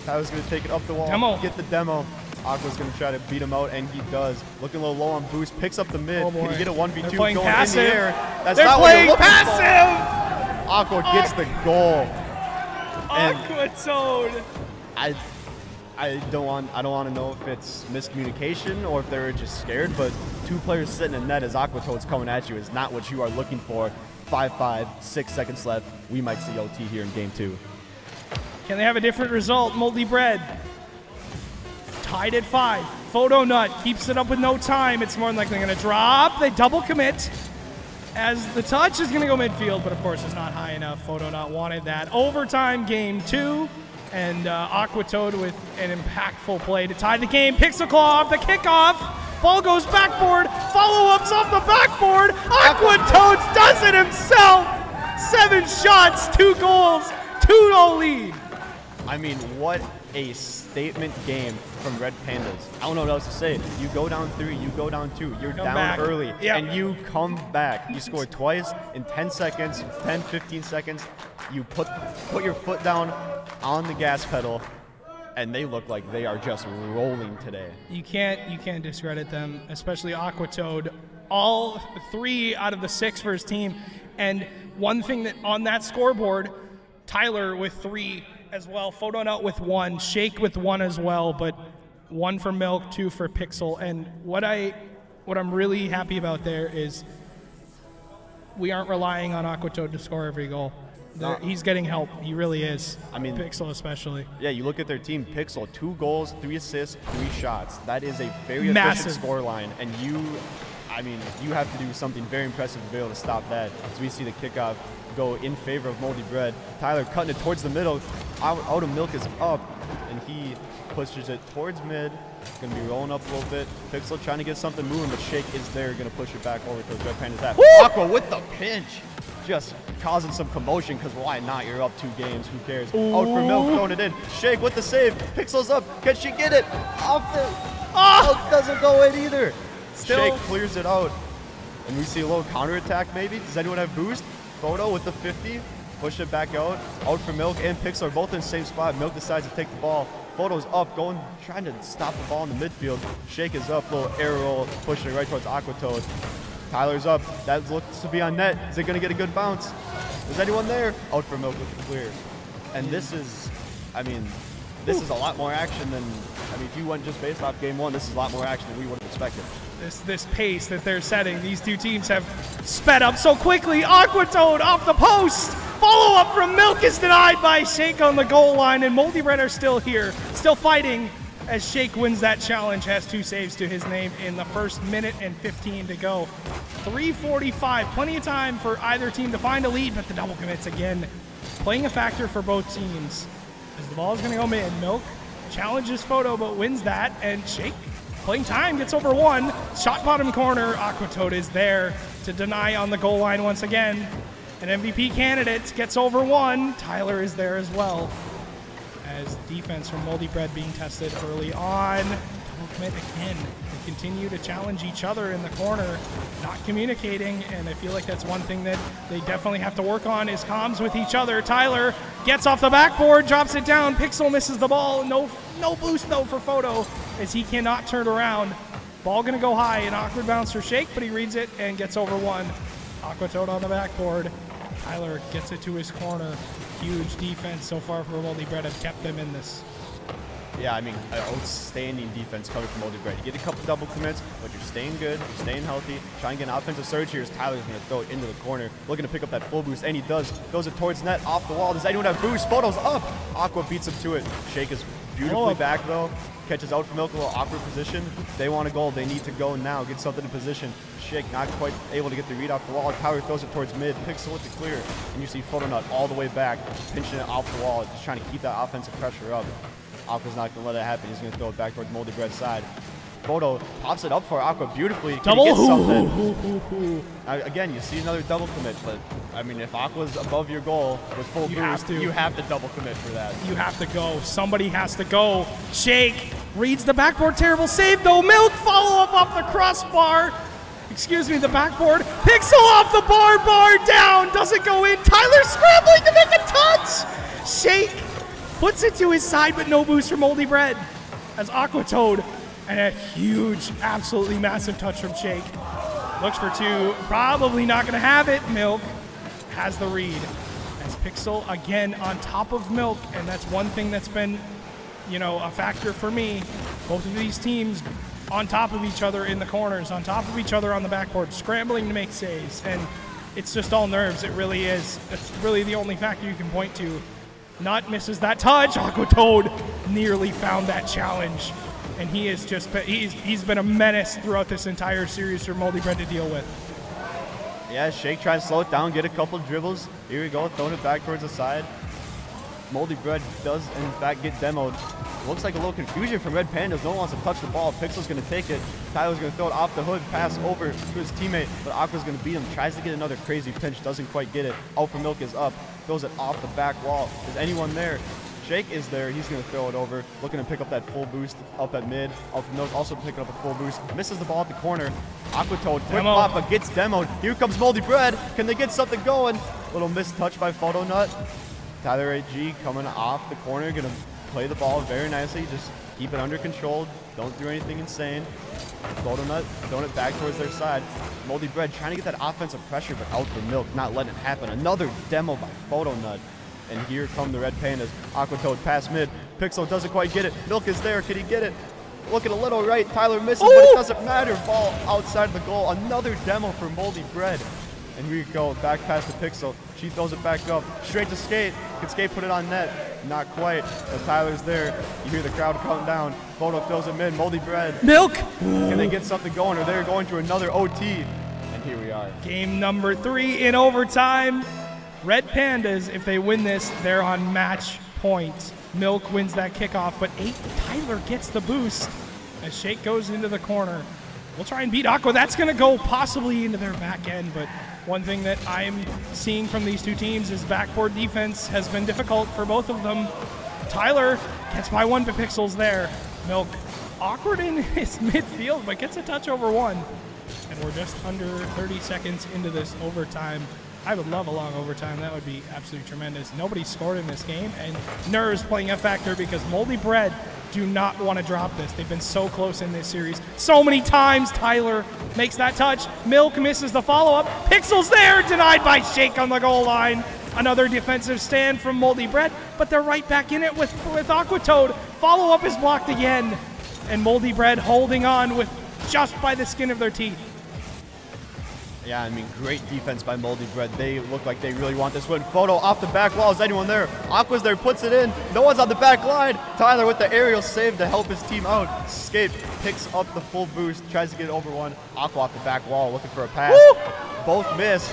Tyler's going to take it up the wall. Get the demo. Aqua's going to try to beat him out, and he does. Looking a little low on boost. Picks up the mid. Can he get a 1v2 going passive in the air? That's They're not playing what you're looking passive. for. Aqua gets the goal. Aquatoad. I don't want to know if it's miscommunication or if they're just scared, but 2 players sitting in net as Aquatoad's coming at you is not what you are looking for. 5-5, 6 seconds left. We might see OT here in Game 2. Can they have a different result? Moldy Bread tied at 5. Photo Nut keeps it up with no time. It's more than likely going to drop. They double commit as the touch is going to go midfield, but of course it's not high enough. Photo Nut wanted that. Overtime Game 2. And Aquatoad with an impactful play to tie the game. Pixel Claw off the kickoff. Ball goes backboard. Follow-ups off the backboard. Aquatoad does it himself. 7 shots, 2 goals, 2-0 lead. I mean, what a statement game from Red Pandas. I don't know what else to say. You go down 3, you go down 2. You're down back early, and you come back. You score twice in 10 seconds, 10, 15 seconds. You put your foot down on the gas pedal, and they look like they are just rolling today. You can't discredit them, especially Aquatoad. All 3 out of the 6 for his team. And one thing that on that scoreboard, Tyler with 3 as well, Photo Nut with 1, Shake with 1 as well, but 1 for Milk, 2 for Pixel. And what I'm really happy about there is we aren't relying on Aquatoad to score every goal. He's getting help. He really is. I mean, Pixel especially. Yeah, you look at their team. Pixel, 2 goals, 3 assists, 3 shots. That is a very efficient score line. And I mean, you have to do something very impressive to be able to stop that. As we see the kickoff go in favor of Moldy Bread. Tyler cutting it towards the middle. Out of Milk is up, and he pushes it towards mid. Going to be rolling up a little bit. Pixel trying to get something moving, but Shake is there, going to push it back over towards Red Pandas. Aqua with the pinch. Just causing some commotion, because why not? You're up 2 games. Who cares? Out for Milk, throwing it in. Shake with the save. Pixel's up. Can she get it? Off it. Milk doesn't go in either. Shake clears it out. And we see a little counterattack maybe. Does anyone have boost? Photo with the 50. Push it back out. Out for Milk and Pixel are both in the same spot. Milk decides to take the ball. Photo's up, trying to stop the ball in the midfield. Shake is up, little air roll, pushing it right towards Aquatoad. Tyler's up. That looks to be on net. Is it going to get a good bounce? Is anyone there? Out for Milk with the clear. And this is, I mean, this is a lot more action than, I mean, if you went just based off game 1, this is a lot more action than we would have expected. This pace that they're setting, these 2 teams have sped up so quickly. Aquatoad off the post. Follow up from Milk is denied by Shake on the goal line, and Moldy Bread are still here, still fighting as Shake wins that challenge, has 2 saves to his name in the first minute and 15 to go. 3:45, plenty of time for either team to find a lead, but the double commits again, playing a factor for both teams. As the ball is going to go mid, Milk challenges Photo, but wins that, and Shake playing time, gets over 1. Shot bottom corner, Aquatoad is there to deny on the goal line once again. An MVP candidate gets over 1. Tyler is there as well. As defense from Moldy Bread being tested early on. Double commit again. They continue to challenge each other in the corner, not communicating, and I feel like that's one thing that they definitely have to work on is comms with each other. Tyler gets off the backboard, drops it down. Pixel misses the ball. No boost though for Photo, as he cannot turn around. Ball gonna go high, an awkward bounce for Shake, but he reads it and gets over 1. Aquatoad on the backboard. Tyler gets it to his corner. Huge defense so far for Moldy Bread, have kept them in this. Yeah, I mean, outstanding defense coming from Moldy Bread. You get a couple double commits, but you're staying good, you're staying healthy. Trying to get an offensive surge here as Tyler's going to throw it into the corner. Looking to pick up that full boost, and he does. Goes it towards net, off the wall. Does anyone have boost? Photo's up. Aqua beats him to it. Shake is beautifully back, though. Catches out for Milk, a little awkward position. They want a goal. They need to go now. Get something in position. Shake not quite able to get the read off the wall. Tyler throws it towards mid. Pixel with the clear. And you see Photonut all the way back, pinching it off the wall, just trying to keep that offensive pressure up. Aqua's not going to let it happen. He's going to throw it back towards Moldy Bread's side. Photo pops it up for Aqua beautifully. Can he get something? Again, you see another double commit, but I mean, if Aqua's above your goal with full boost, you have to double commit for that. You have to go. Somebody has to go. Shake reads the backboard. Terrible save though. Milk follow up off the crossbar. Excuse me, the backboard. Pixel off the bar down. Doesn't go in. Tyler scrambling to make a touch. Shake puts it to his side, but no boost for Moldy Bread. As Aquatoad, and a huge, absolutely massive touch from Shake. Looks for 2, probably not gonna have it. Milk has the read. As Pixel again on top of Milk, and that's one thing that's been, you know, a factor for me. Both of these teams on top of each other in the corners, on top of each other on the backboard, scrambling to make saves, and it's just all nerves, it really is. That's really the only factor you can point to. Nut misses that touch. Aquatoad nearly found that challenge. And he is just, he's been a menace throughout this entire series for Moldy Bread to deal with. Yeah, Shake trying to slow it down, get a couple dribbles. Here we go, throwing it back towards the side. Moldy Bread does, in fact, get demoed. Looks like a little confusion from Red Pandas. No one wants to touch the ball. Pixel's going to take it. Tyler's going to throw it off the hood, pass over to his teammate, but Aqua's going to beat him. Tries to get another crazy pinch, doesn't quite get it. Out for Milk is up, throws it off the back wall. Is anyone there? Shake is there. He's going to throw it over. Looking to pick up that full boost up at mid. Out for Milk also picking up a full boost. Misses the ball at the corner. Aquatoad, quick pop, but gets demoed. Here comes Moldy Bread. Can they get something going? Little missed touch by Photonut. Tyler AG coming off the corner. Going to play the ball very nicely. Just keep it under control. Don't do anything insane. Photonut throwing it back towards their side. Moldy Bread trying to get that offensive pressure, but out for Milk, not letting it happen. Another demo by Photonut. And here come the Red Pandas. Aquatoad past mid. Pixel doesn't quite get it. Milk is there. Can he get it? Looking a little right. Tyler misses, but it doesn't matter. Ball outside of the goal. Another demo for Moldy Bread. And we go back past the Pixel. She throws it back up, straight to Skate. Can Skate put it on net? Not quite, but Tyler's there. You hear the crowd counting down. Photo fills him in, Moldy Bread. Milk! Can they get something going, or they're going to another OT? And here we are. Game number 3 in overtime. Red Pandas, if they win this, they're on match point. Milk wins that kickoff, but Tyler gets the boost as Shake goes into the corner. We'll try and beat Aqua. That's going to go possibly into their back end, but one thing that I'm seeing from these two teams is backboard defense has been difficult for both of them. Tyler gets by 1 pixels there. Milk awkward in his midfield, but gets a touch over 1. And we're just under 30 seconds into this overtime. I would love a long overtime. That would be absolutely tremendous. Nobody scored in this game, and Nerves playing a factor because Moldy Bread do not want to drop this. They've been so close in this series. So many times Tyler makes that touch. Milk misses the follow-up. Pixels there, denied by Shake on the goal line. Another defensive stand from Moldy Bread, but they're right back in it with Aquatoad. Follow-up is blocked again, and Moldy Bread holding on with just by the skin of their teeth. Yeah, I mean, great defense by Moldy Bread. They look like they really want this win. Photo off the back wall. Is anyone there? Aqua's there, puts it in. No one's on the back line. Tyler with the aerial save to help his team out. Skate picks up the full boost, tries to get it over 1. Aqua off the back wall, looking for a pass. Woo! Both miss.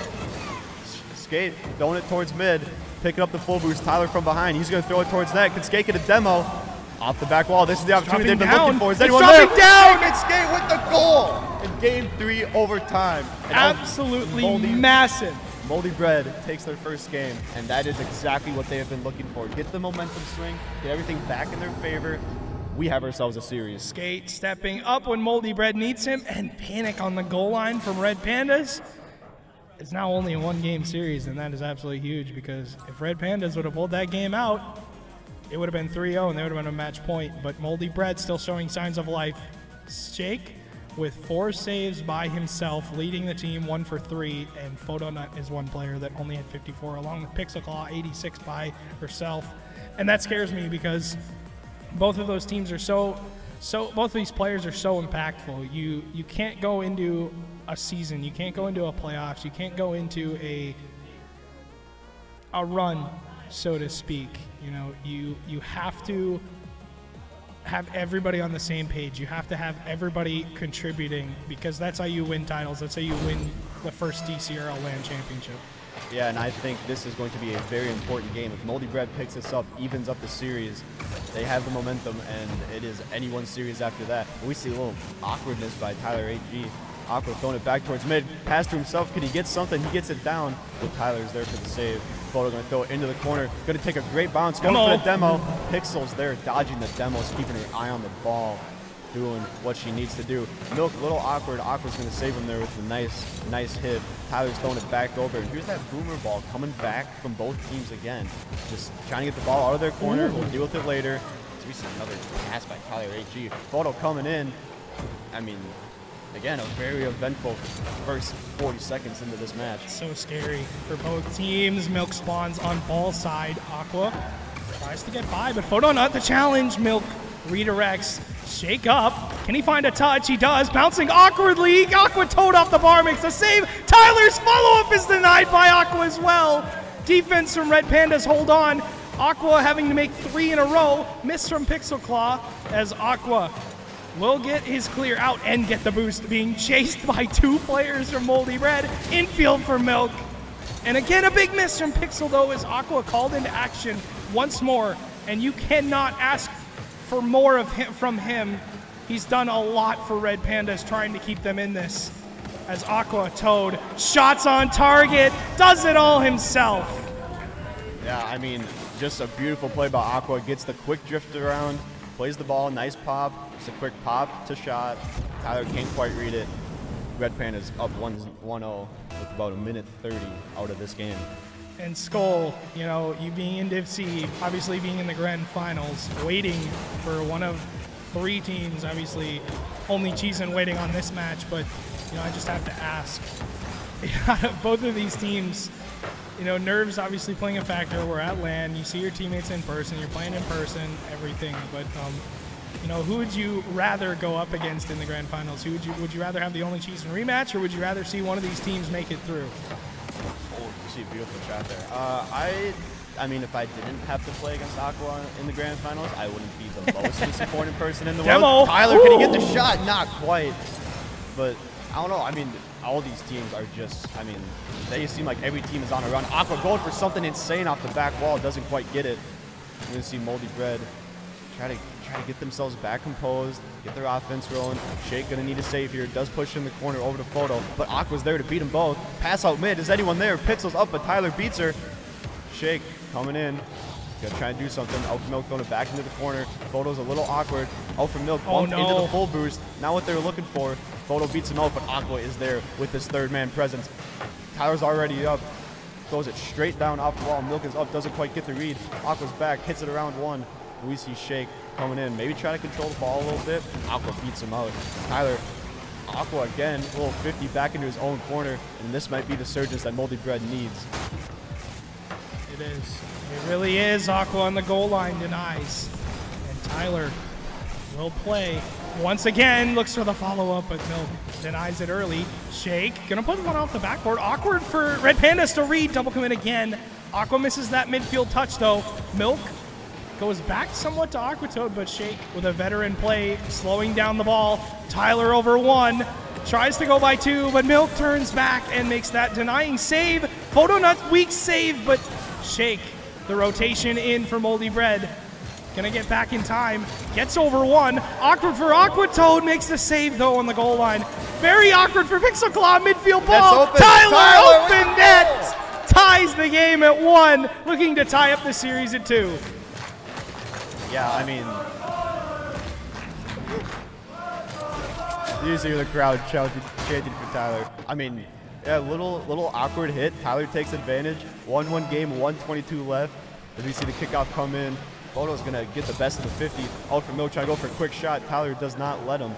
Skate throwing it towards mid, picking up the full boost. Tyler from behind. He's going to throw it towards net. Can Skate get a demo? Off the back wall. This is the opportunity they've been looking for. Is anyone there? Down. It's Skate with the goal in Game 3 overtime. And absolutely massive. Moldy Bread takes their first game, and that is exactly what they have been looking for. Get the momentum swing, get everything back in their favor. We have ourselves a series. Skate stepping up when Moldy Bread needs him, and panic on the goal line from Red Pandas. It's now only a 1-game series, and that is absolutely huge because if Red Pandas would have pulled that game out, it would have been 3-0 and they would have been a match point. But Moldy Bread still showing signs of life. Shake with 4 saves by himself, leading the team 1 for 3. And Photonut is one player that only had 54, along with Pixel Claw 86 by herself. And that scares me because both of those teams are both of these players are so impactful. You can't go into a season, you can't go into a playoffs, you can't go into a run, so to speak. You know, you have to have everybody on the same page. You have to have everybody contributing because that's how you win titles. That's how you win the first DCRL LAN championship. Yeah, and I think this is going to be a very important game. If Moldy Bread picks this up, evens up the series, they have the momentum, and it is anyone's series after that. And we see a little awkwardness by Tyler HG. Aqua throwing it back towards mid. Pass to himself. Could he get something? He gets it down, but Tyler's there for the save. Photo going to throw it into the corner. Going to take a great bounce. Going for the demo. Pixel's there dodging the demos, keeping her eye on the ball, doing what she needs to do. Milk, a little awkward. Aqua's going to save him there with a nice hit. Tyler's throwing it back over. And here's that boomer ball coming back from both teams again. Just trying to get the ball out of their corner. We'll deal with it later. So we see another pass by Tyler HG. Photo coming in. I mean, again, a very eventful first 40 seconds into this match. So scary for both teams. Milk spawns on ball side. Aqua tries to get by, but Photonut the challenge. Milk redirects. Shake up. Can he find a touch? He does. Bouncing awkwardly. Aquatoad off the bar makes a save. Tyler's follow-up is denied by Aqua as well. Defense from Red Pandas hold on. Aqua having to make 3 in a row. Miss from Pixel Claw as Aqua will get his clear out and get the boost, being chased by 2 players from Moldy Bread. Infield for Milk. And again, a big miss from Pixel, though, as Aqua called into action once more. And you cannot ask for more of him, from him. He's done a lot for Red Pandas, trying to keep them in this. As Aquatoad, shots on target, does it all himself. Yeah, I mean, just a beautiful play by Aqua. Gets the quick drift around, plays the ball, nice pop. Just a quick pop to shot. Tyler can't quite read it. Red Pandas up 1-0 with about 1:30 out of this game. And Skull, you know, you being in Div C, obviously being in the grand finals, waiting for one of 3 teams, obviously only Cheesin waiting on this match, but, you know, I just have to ask, both of these teams, you know, nerves obviously playing a factor. We're at LAN, you see your teammates in person, you're playing in person, everything, but You know, who would you rather go up against in the grand finals? Would you rather have the only Chiefs rematch, or would you rather see one of these teams make it through? Oh, you see a beautiful shot there. I mean, if I didn't have to play against Aqua in the grand finals, I wouldn't be the most disappointed person in the world. Tyler, can he get the shot? Not quite. But I don't know. I mean, all these teams are just, I mean, they seem like every team is on a run. Aqua going for something insane off the back wall, doesn't quite get it. You're going to see Moldy Bread try to get themselves back composed, get their offense rolling. Shake going to need a save here. Does push in the corner over to Photo, but Aqua's there to beat them both. Pass out mid. Is anyone there? Pixel's up, but Tyler beats her. Shake coming in. Gonna try and do something. Alpha Milk throwing it back into the corner. Photo's a little awkward. Alpha Milk bumped into the full boost. Not what they were looking for. Photo beats him out, but Aqua is there with his third man presence. Tyler's already up. Throws it straight down off the wall. Milk is up, doesn't quite get the read. Aqua's back, hits it around one. We see Shake coming in. Maybe try to control the ball a little bit. Aqua beats him out. Tyler, Aqua again, a little 50 back into his own corner, and this might be the surges that Moldy Bread needs. It is. It really is. Aqua on the goal line denies. And Tyler will play. Once again, looks for the follow-up, but Milk denies it early. Shake, gonna put one off the backboard. Awkward for Red Pandas to read. Double commit again. Aqua misses that midfield touch, though. Milk goes back somewhat to Aquatoad, but Shake with a veteran play, slowing down the ball. Tyler over one. Tries to go by two, but Milk turns back and makes that denying save. Photonut's weak save, but Shake, the rotation in for Moldy Bread. Gonna get back in time. Gets over one. Awkward for Aquatoad. Makes the save, though, on the goal line. Very awkward for Pixel Claw. Midfield ball. Tyler open net. Ties the game at one. Looking to tie up the series at 2. Yeah, I mean, usually the crowd chanting for Tyler. I mean, yeah, little awkward hit. Tyler takes advantage. 1-1 game, 1:22 left. As we see the kickoff come in, Photo's gonna get the best of the 50. Out for Milk, trying to go for a quick shot. Tyler does not let him.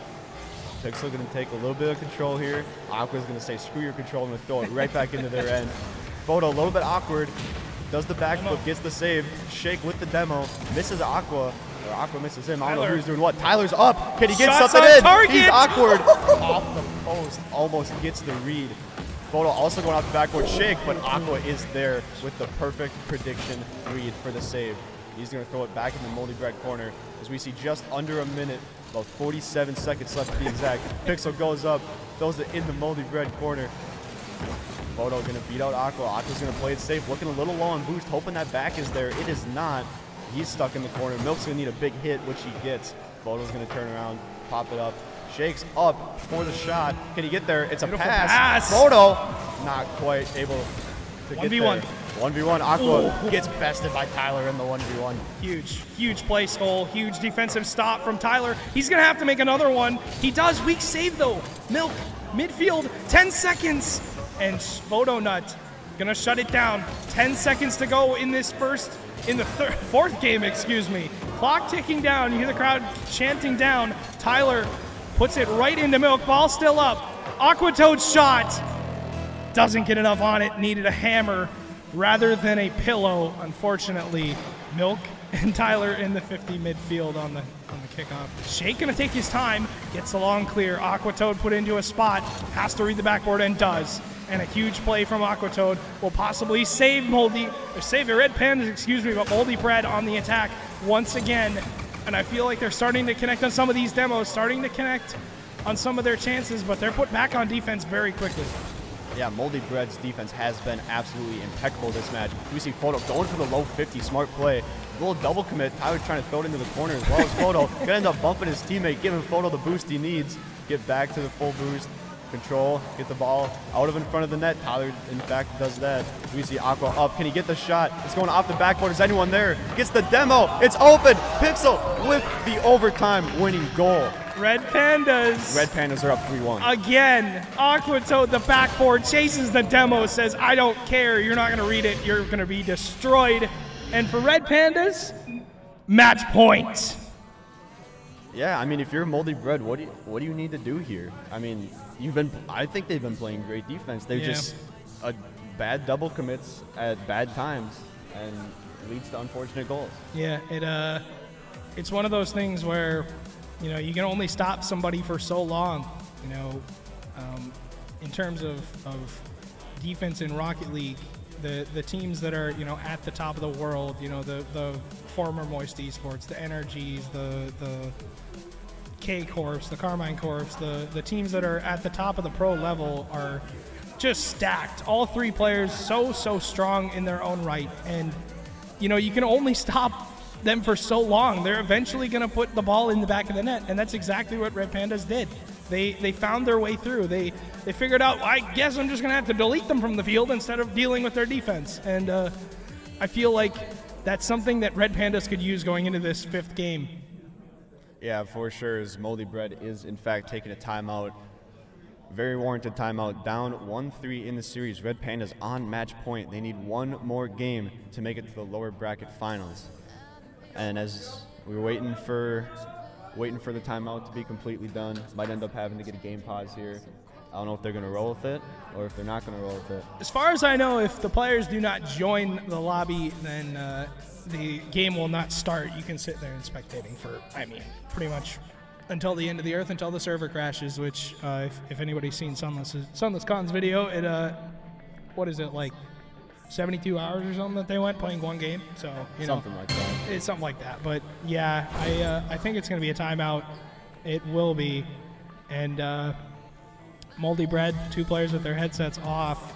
Pixel gonna take a little bit of control here. Aqua's gonna say, screw your control, I'm gonna throw it right back into their end. Photo, a little bit awkward. Does the backflip, gets the save. Shake with the demo, misses Aqua. Or Aqua misses him. I don't know who's doing what. Tyler's up. Can he get something in? Target. He's awkward. Off the post. Almost gets the read. Photo also going off the backboard. Shake, but Aqua is there with the perfect prediction read for the save. He's going to throw it back in the Moldy Bread corner as we see just under a minute, about 47 seconds left to be exact. Pixel goes up, throws it in the Moldy Bread corner. Photo going to beat out Aqua. Aqua's going to play it safe, looking a little low on boost, hoping that back is there. It is not. He's stuck in the corner. Milk's going to need a big hit, which he gets. Photo's going to turn around, pop it up. Shakes up for the shot. Can he get there? It's a pass. Photo not quite able to get there. 1v1. Aqua gets bested by Tyler in the 1v1. Huge play stole. Huge defensive stop from Tyler. He's going to have to make another one. He does. Weak save, though. Milk, midfield, 10 seconds. And Photonut going to shut it down. 10 seconds to go in this fourth game, excuse me. Clock ticking down. You hear the crowd chanting down. Tyler puts it right into Milk. Ball still up. Aquatoad's shot. Doesn't get enough on it. Needed a hammer rather than a pillow. Unfortunately, Milk and Tyler in the 50 midfield on the kickoff. Shake gonna take his time. Gets the long clear. Aquatoad put into a spot. Has to read the backboard and does. And a huge play from Aquatoad will possibly save Red Pandas, excuse me, but Moldy Bread on the attack once again. And I feel like they're starting to connect on some of these demos, starting to connect on some of their chances, but they're put back on defense very quickly. Yeah, Moldy Bread's defense has been absolutely impeccable this match. We see Photo going for the low 50, smart play. A little double commit. Tyler trying to throw it into the corner as well as Photo. Gonna end up bumping his teammate, giving Photo the boost he needs. Get back to the full boost. Control, get the ball out of in front of the net. Tyler, in fact, does that. We see Aqua up. Can he get the shot? It's going off the backboard. Is anyone there? Gets the demo. It's open. Pixel with the overtime winning goal. Red Pandas are up 3-1. Again, Aquatoad, the backboard, chases the demo, says, I don't care. You're not going to read it. You're going to be destroyed. And for Red Pandas, match point. Yeah, I mean, if you're Moldy Bread, what do you need to do here? I mean, I think they've been playing great defense. They're just bad double commits at bad times and leads to unfortunate goals. Yeah, it's one of those things where, you know, you can only stop somebody for so long, you know, in terms of defense in Rocket League. The teams that are, you know, at the top of the world, you know, the former Moist Esports, the NRGs, the K-Corps, the Carmine Corps, the teams that are at the top of the pro level are just stacked. All three players so strong in their own right. And, you know, you can only stop them for so long. They're eventually going to put the ball in the back of the net, and that's exactly what Red Pandas did. They found their way through. They figured out, I guess I'm just going to have to delete them from the field instead of dealing with their defense. And I feel like that's something that Red Pandas could use going into this 5th game. Yeah, for sure. As Moldy Bread is, in fact, taking a timeout. Very warranted timeout. Down 1-3 in the series. Red Pandas on match point. They need one more game to make it to the lower bracket finals. And as we were waiting for the timeout to be completely done, might end up having to get a game pause here. I don't know if they're going to roll with it or if they're not going to roll with it. As far as I know, if the players do not join the lobby, then the game will not start. You can sit there and spectating for, I mean, pretty much until the end of the earth, until the server crashes, which if anybody's seen Sunless Con's video, it, what is it, like 72 hours or something that they went playing one game? So, you know. Something like that. It's something like that. But, yeah, I think it's going to be a timeout. It will be. And Moldy Bread, 2 players with their headsets off.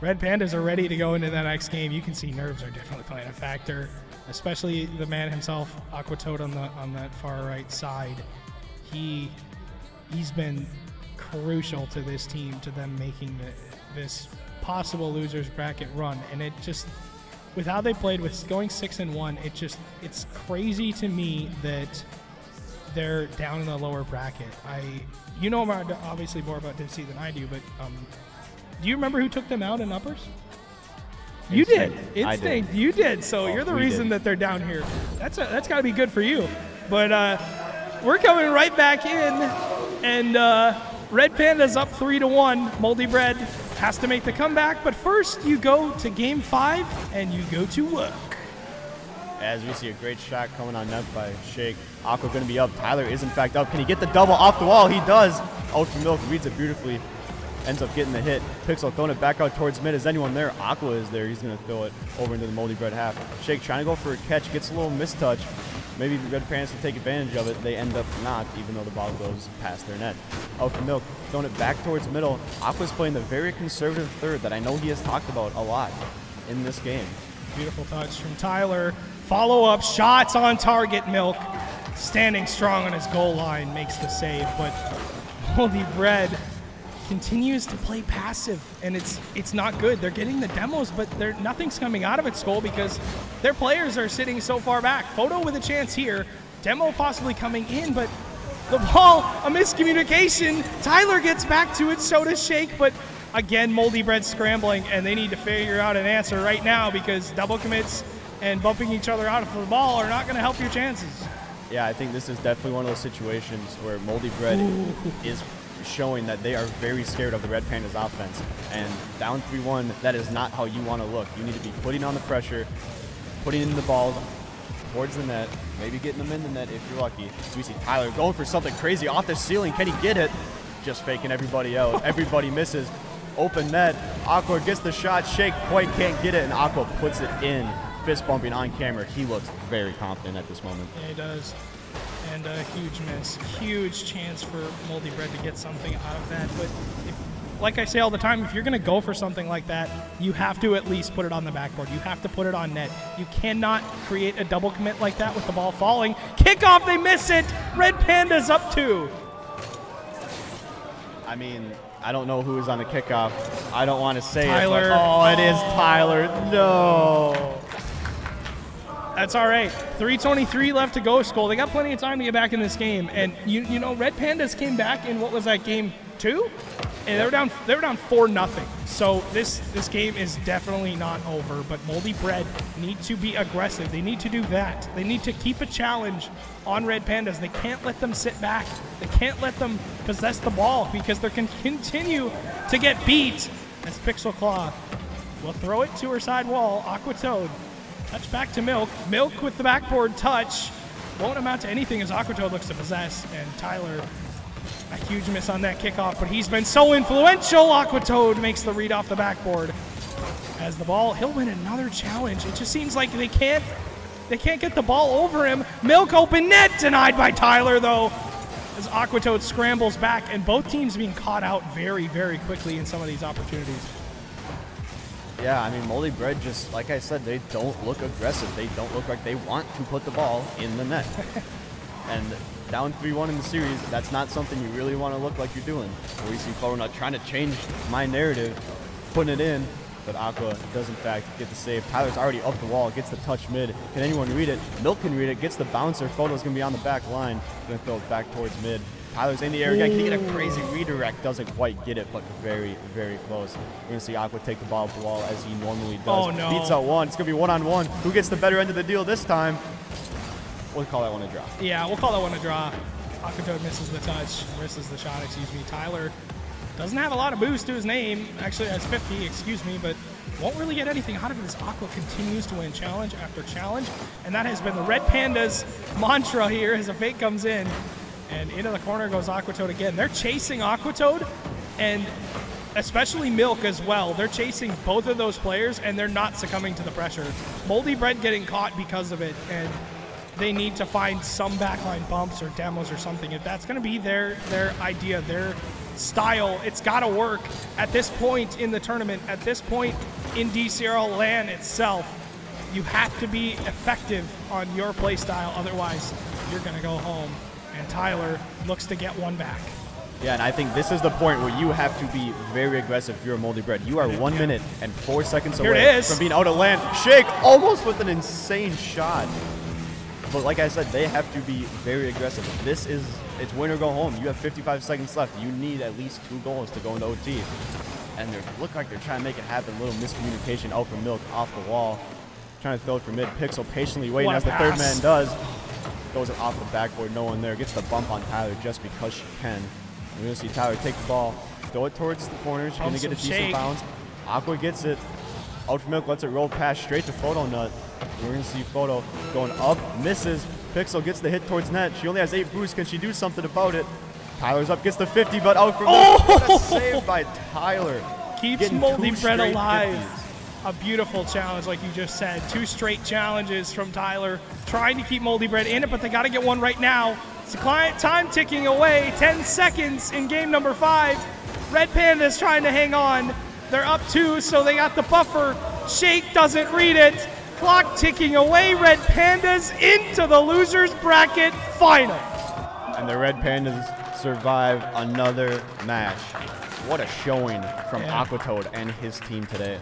Red Pandas are ready to go into the next game. You can see nerves are definitely playing a factor, especially the man himself, Aquatoad, on that far right side. He's been crucial to this team, to them making this possible losers bracket run. And it just, with how they played, with going 6-1, it's crazy to me that they're down in the lower bracket. You know obviously more about DC than I do, but do you remember who took them out in uppers? You did. Instinct. You did. So you're the reason that they're down here. That's got to be good for you. But we're coming right back in, and Red Panda's up 3-1. Moldy Bread has to make the comeback, but first you go to game 5 and you go to work. As we see a great shot coming on net by Shake. Aqua going to be up. Tyler is in fact up. Can he get the double off the wall? He does. Out from Milk, reads it beautifully. Ends up getting the hit. Pixel throwing it back out towards mid. Is anyone there? Aqua is there. He's going to throw it over into the Moldy Bread half. Shake trying to go for a catch. Gets a little mistouch. Maybe the Red Pandas will take advantage of it. They end up not, even though the ball goes past their net. Out from Milk, throwing it back towards middle. Aqua's playing the very conservative third that I know he has talked about a lot in this game. Beautiful touch from Tyler. Follow-up shots on target. Milk standing strong on his goal line makes the save, but Moldy Bread continues to play passive, and it's not good. They're getting the demos, but nothing's coming out of it, Skull, because their players are sitting so far back. Photo with a chance here. Demo possibly coming in, but the ball, a miscommunication. Tyler gets back to it, so does Shake, but again, Moldy Bread scrambling, and they need to figure out an answer right now because double commits and bumping each other out of the ball are not going to help your chances. Yeah, I think this is definitely one of those situations where Moldy Bread is showing that they are very scared of the Red Pandas offense. And down 3-1, that is not how you want to look. You need to be putting on the pressure, putting in the balls towards the net, maybe getting them in the net if you're lucky. So we see Tyler going for something crazy off the ceiling. Can he get it? Just faking everybody out. Everybody misses. Open net. Aqua gets the shot. Shake quite can't get it, and Aqua puts it in. Fist bumping on camera. He looks very confident at this moment. Yeah, he does. And a huge miss. Huge chance for Moldy Bread to get something out of that. But like I say all the time, if you're going to go for something like that, you have to at least put it on the backboard. You have to put it on net. You cannot create a double commit like that with the ball falling. Kickoff, they miss it. Red Panda's up 2. I mean, I don't know who is on the kickoff. I don't want to say Tyler. it. But, oh, it is Tyler. No. That's all right. 3:23 left to go, Skull. They got plenty of time to get back in this game. And you know, Red Pandas came back in, what was that, game 2? And they were down 4-0. So this game is definitely not over. But Moldy Bread need to be aggressive. They need to do that. They need to keep a challenge on Red Pandas. They can't let them sit back. They can't let them possess the ball because they can continue to get beat. As Pixel Claw will throw it to her side wall. Aquatoad. Touch back to Milk. Milk with the backboard touch. won't amount to anything as Aquatoad looks to possess, and Tyler, a huge miss on that kickoff, but he's been so influential. Aquatoad makes the read off the backboard. As the ball, he'll win another challenge. It just seems like they can't get the ball over him. Milk open net, denied by Tyler though, as Aquatoad scrambles back, and both teams being caught out very, very quickly in some of these opportunities. Yeah, I mean, Moldy Bread, just like I said, they don't look aggressive. They don't look like they want to put the ball in the net. And down 3-1 in the series, that's not something you really want to look like you're doing. We see Corona trying to change my narrative, putting it in, but Aqua does in fact get the save. Tyler's already up the wall, gets the touch mid. Can anyone read it? Milk can read it, gets the bouncer. Photo's going to be on the back line. Going to throw it back towards mid. Tyler's in the air again. Can he get a crazy redirect? Doesn't quite get it, but very, very close. We're going to see Aqua take the ball off the wall as he normally does. Oh, no. Beats out one. It's going to be one-on-one. Who gets the better end of the deal this time? We'll call that one a draw. Yeah, we'll call that one a draw. Aquatoad misses the touch, misses the shot, excuse me. Tyler doesn't have a lot of boost to his name. Actually, has 50, excuse me, but won't really get anything out of it as Aqua continues to win challenge after challenge. And that has been the Red Pandas mantra here as a fake comes in. And into the corner goes Aquatoad again. They're chasing Aquatoad, and especially Milk as well. They're chasing both of those players, and they're not succumbing to the pressure. Moldy Bread getting caught because of it, and they need to find some backline bumps or demos or something. If that's going to be their idea, their style, it's got to work at this point in the tournament, at this point in DCRL LAN itself. You have to be effective on your play style, otherwise you're going to go home. And Tyler looks to get one back. Yeah, and I think this is the point where you have to be very aggressive if you're a Moldy Bread. You are 1 minute and 4 seconds away from being out of LAN. Shake almost with an insane shot. But like I said, they have to be very aggressive. It's win or go home. You have 55 seconds left. You need at least 2 goals to go into OT. And they look like they're trying to make it happen. A little miscommunication out from Milk off the wall. Trying to throw it for mid. Pixel patiently waiting as the third man does. Goes off the backboard, no one there. Gets the bump on Tyler just because she can. We're going to see Tyler take the ball, throw it towards the corner. She's going to get a decent bounce. Aqua gets it. Out for Milk, lets it roll past straight to Photo Nut. We're going to see Photo going up, misses. Pixel gets the hit towards net. She only has 8 boosts. Can she do something about it? Tyler's up, gets the 50, but out for Milk. What a save by Tyler. Keeps Moldy Bread alive. 50s. A beautiful challenge, like you just said. 2 straight challenges from Tyler, trying to keep Moldy Bread in it, but they got to get one right now. It's the client time ticking away. 10 seconds in game number 5. Red Pandas trying to hang on. They're up 2, so they got the buffer. Shake doesn't read it. Clock ticking away. Red Pandas into the losers bracket final. And the Red Pandas survive another match. What a showing from Aquatoad and his team today.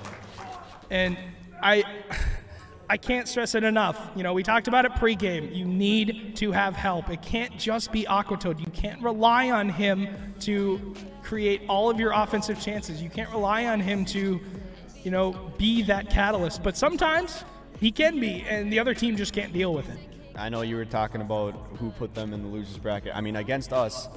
And I can't stress it enough. You know, we talked about it pregame. You need to have help. It can't just be Aquatoad. You can't rely on him to create all of your offensive chances. You can't rely on him to, you know, be that catalyst. But sometimes he can be, and the other team just can't deal with it. I know you were talking about who put them in the losers bracket. I mean, against us,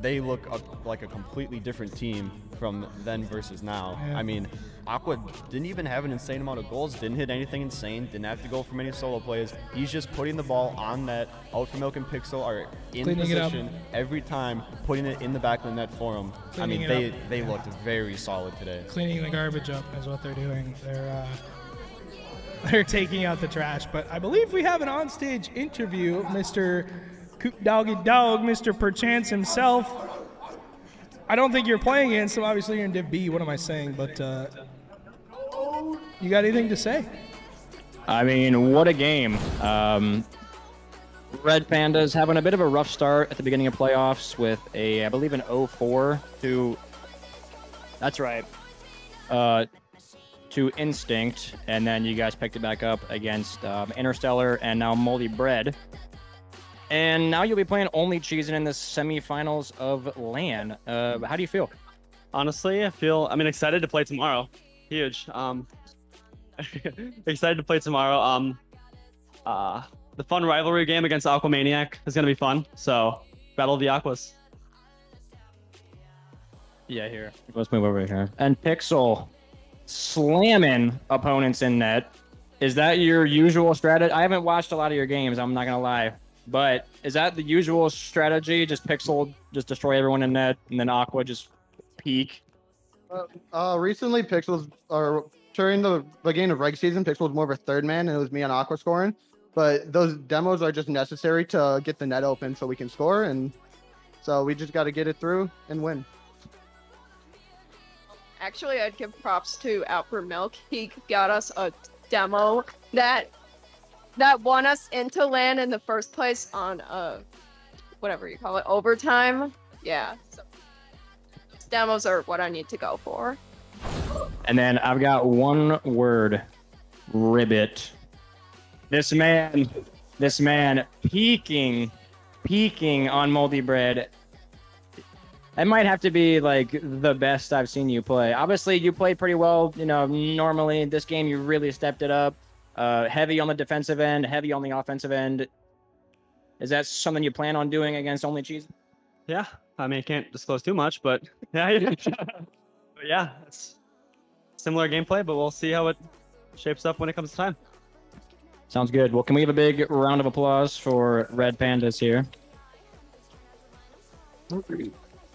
they look like a completely different team from then versus now. Yeah. I mean, Aqua didn't even have an insane amount of goals, didn't hit anything insane, didn't have to go for many solo plays. He's just putting the ball on net. Out for Milk and Pixel are in position every time, putting it in the back of the net for him. I mean, they looked very solid today. Cleaning the garbage up is what they're doing. They're taking out the trash. But I believe we have an onstage interview, Mr. Coop Doggy Dog, Mr. Perchance himself. I don't think you're playing against him. Obviously, you're in Div B. What am I saying? But you got anything to say? I mean, what a game. Red Pandas having a bit of a rough start at the beginning of playoffs with I believe, an 0-4 to, that's right, to Instinct. And then you guys picked it back up against Interstellar and now Moldy Bread. And now you'll be playing Only Cheesin' in the semifinals of LAN. How do you feel? Honestly, I'm excited to play tomorrow. Huge. Excited to play tomorrow. The fun rivalry game against Aquamaniac is going to be fun. So, Battle of the Aquas. Yeah, here. Let's move over here. And Pixel slamming opponents in net. Is that your usual strategy? I haven't watched a lot of your games, I'm not going to lie. But is that the usual strategy? Just Pixel, just destroy everyone in net, and then Aqua just peak? Recently, Pixels, or during the beginning of reg season, Pixel was more of a third man, and it was me on Aqua scoring. But those demos are just necessary to get the net open so we can score, and so we just got to get it through and win. Actually, I'd give props to Out for Milk. He got us a demo that won us into LAN in the first place on whatever you call it, overtime. Yeah, so demos are what I need to go for. And then I've got one word: ribbit. This man peaking on Moldy Bread. That might have to be like the best I've seen you play. Obviously, you played pretty well. You know, normally this game you really stepped it up. Heavy on the defensive end, heavy on the offensive end. Is that something you plan on doing against Only Cheese? Yeah, I mean, I can't disclose too much, but yeah, but yeah, it's similar gameplay, but we'll see how it shapes up when it comes to time. Sounds good. Well, can we have a big round of applause for Red Pandas here?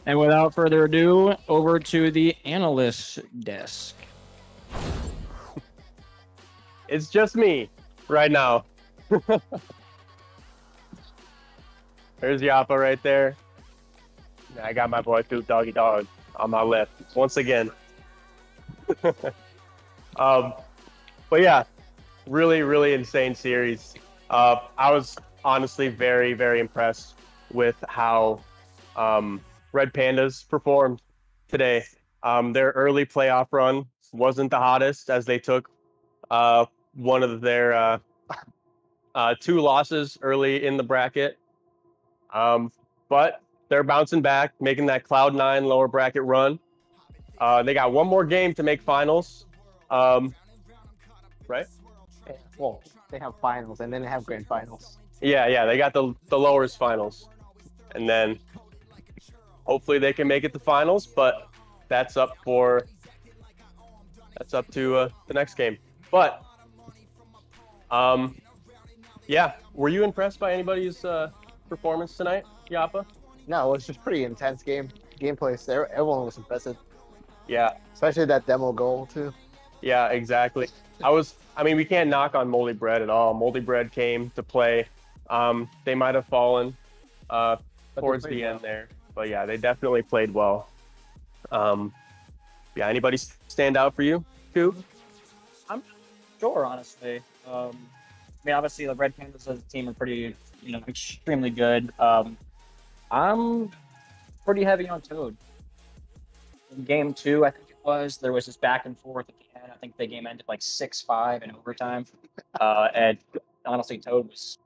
And without further ado, over to the analyst desk. It's just me right now. There's Yappa right there. I got my boy Duke Doggy Dog on my left once again. But yeah, really insane series. I was honestly very impressed with how Red Pandas performed today. Their early playoff run wasn't the hottest, as they took one of their 2 losses early in the bracket. But they're bouncing back, making that Cloud9 lower bracket run. They got one more game to make finals. Right? Well, they have finals and then they have grand finals. Yeah, they got the lowest finals. And then hopefully they can make it to finals, but that's up to the next game. But yeah, were you impressed by anybody's performance tonight, Yappa? No, it was just pretty intense gameplay. So everyone was impressive. Yeah, especially that demo goal too. Yeah, exactly. I mean, we can't knock on Moldy Bread at all. Moldy Bread came to play. They might have fallen towards the end there, but yeah, they definitely played well. Yeah, anybody stand out for you, Coop? I'm sure, honestly. I mean, obviously, the Red Pandas as a team are pretty, extremely good. I'm pretty heavy on Toad. In game 2, I think it was, there was this back and forth at the end. I think the game ended like 6-5 in overtime. And honestly, Toad was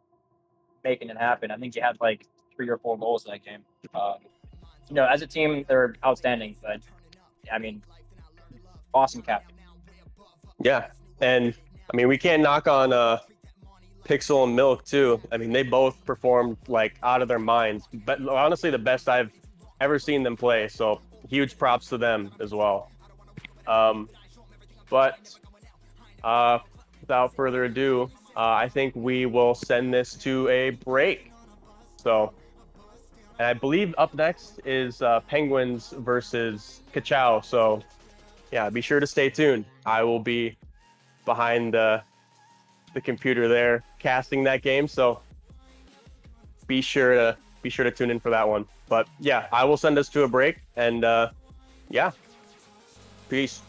making it happen. I think he had like 3 or 4 goals in that game. As a team, they're outstanding, but I mean, awesome captain. Yeah, and I mean, we can't knock on Pixel and Milk too. I mean, they both performed like out of their minds, but honestly, the best I've ever seen them play. So huge props to them as well. But without further ado, I think we will send this to a break. So, and I believe up next is Penguins versus Kachow. So yeah, be sure to stay tuned. I will be behind the computer there casting that game, so be sure to tune in for that one. But yeah, I will send us to a break, and yeah, peace.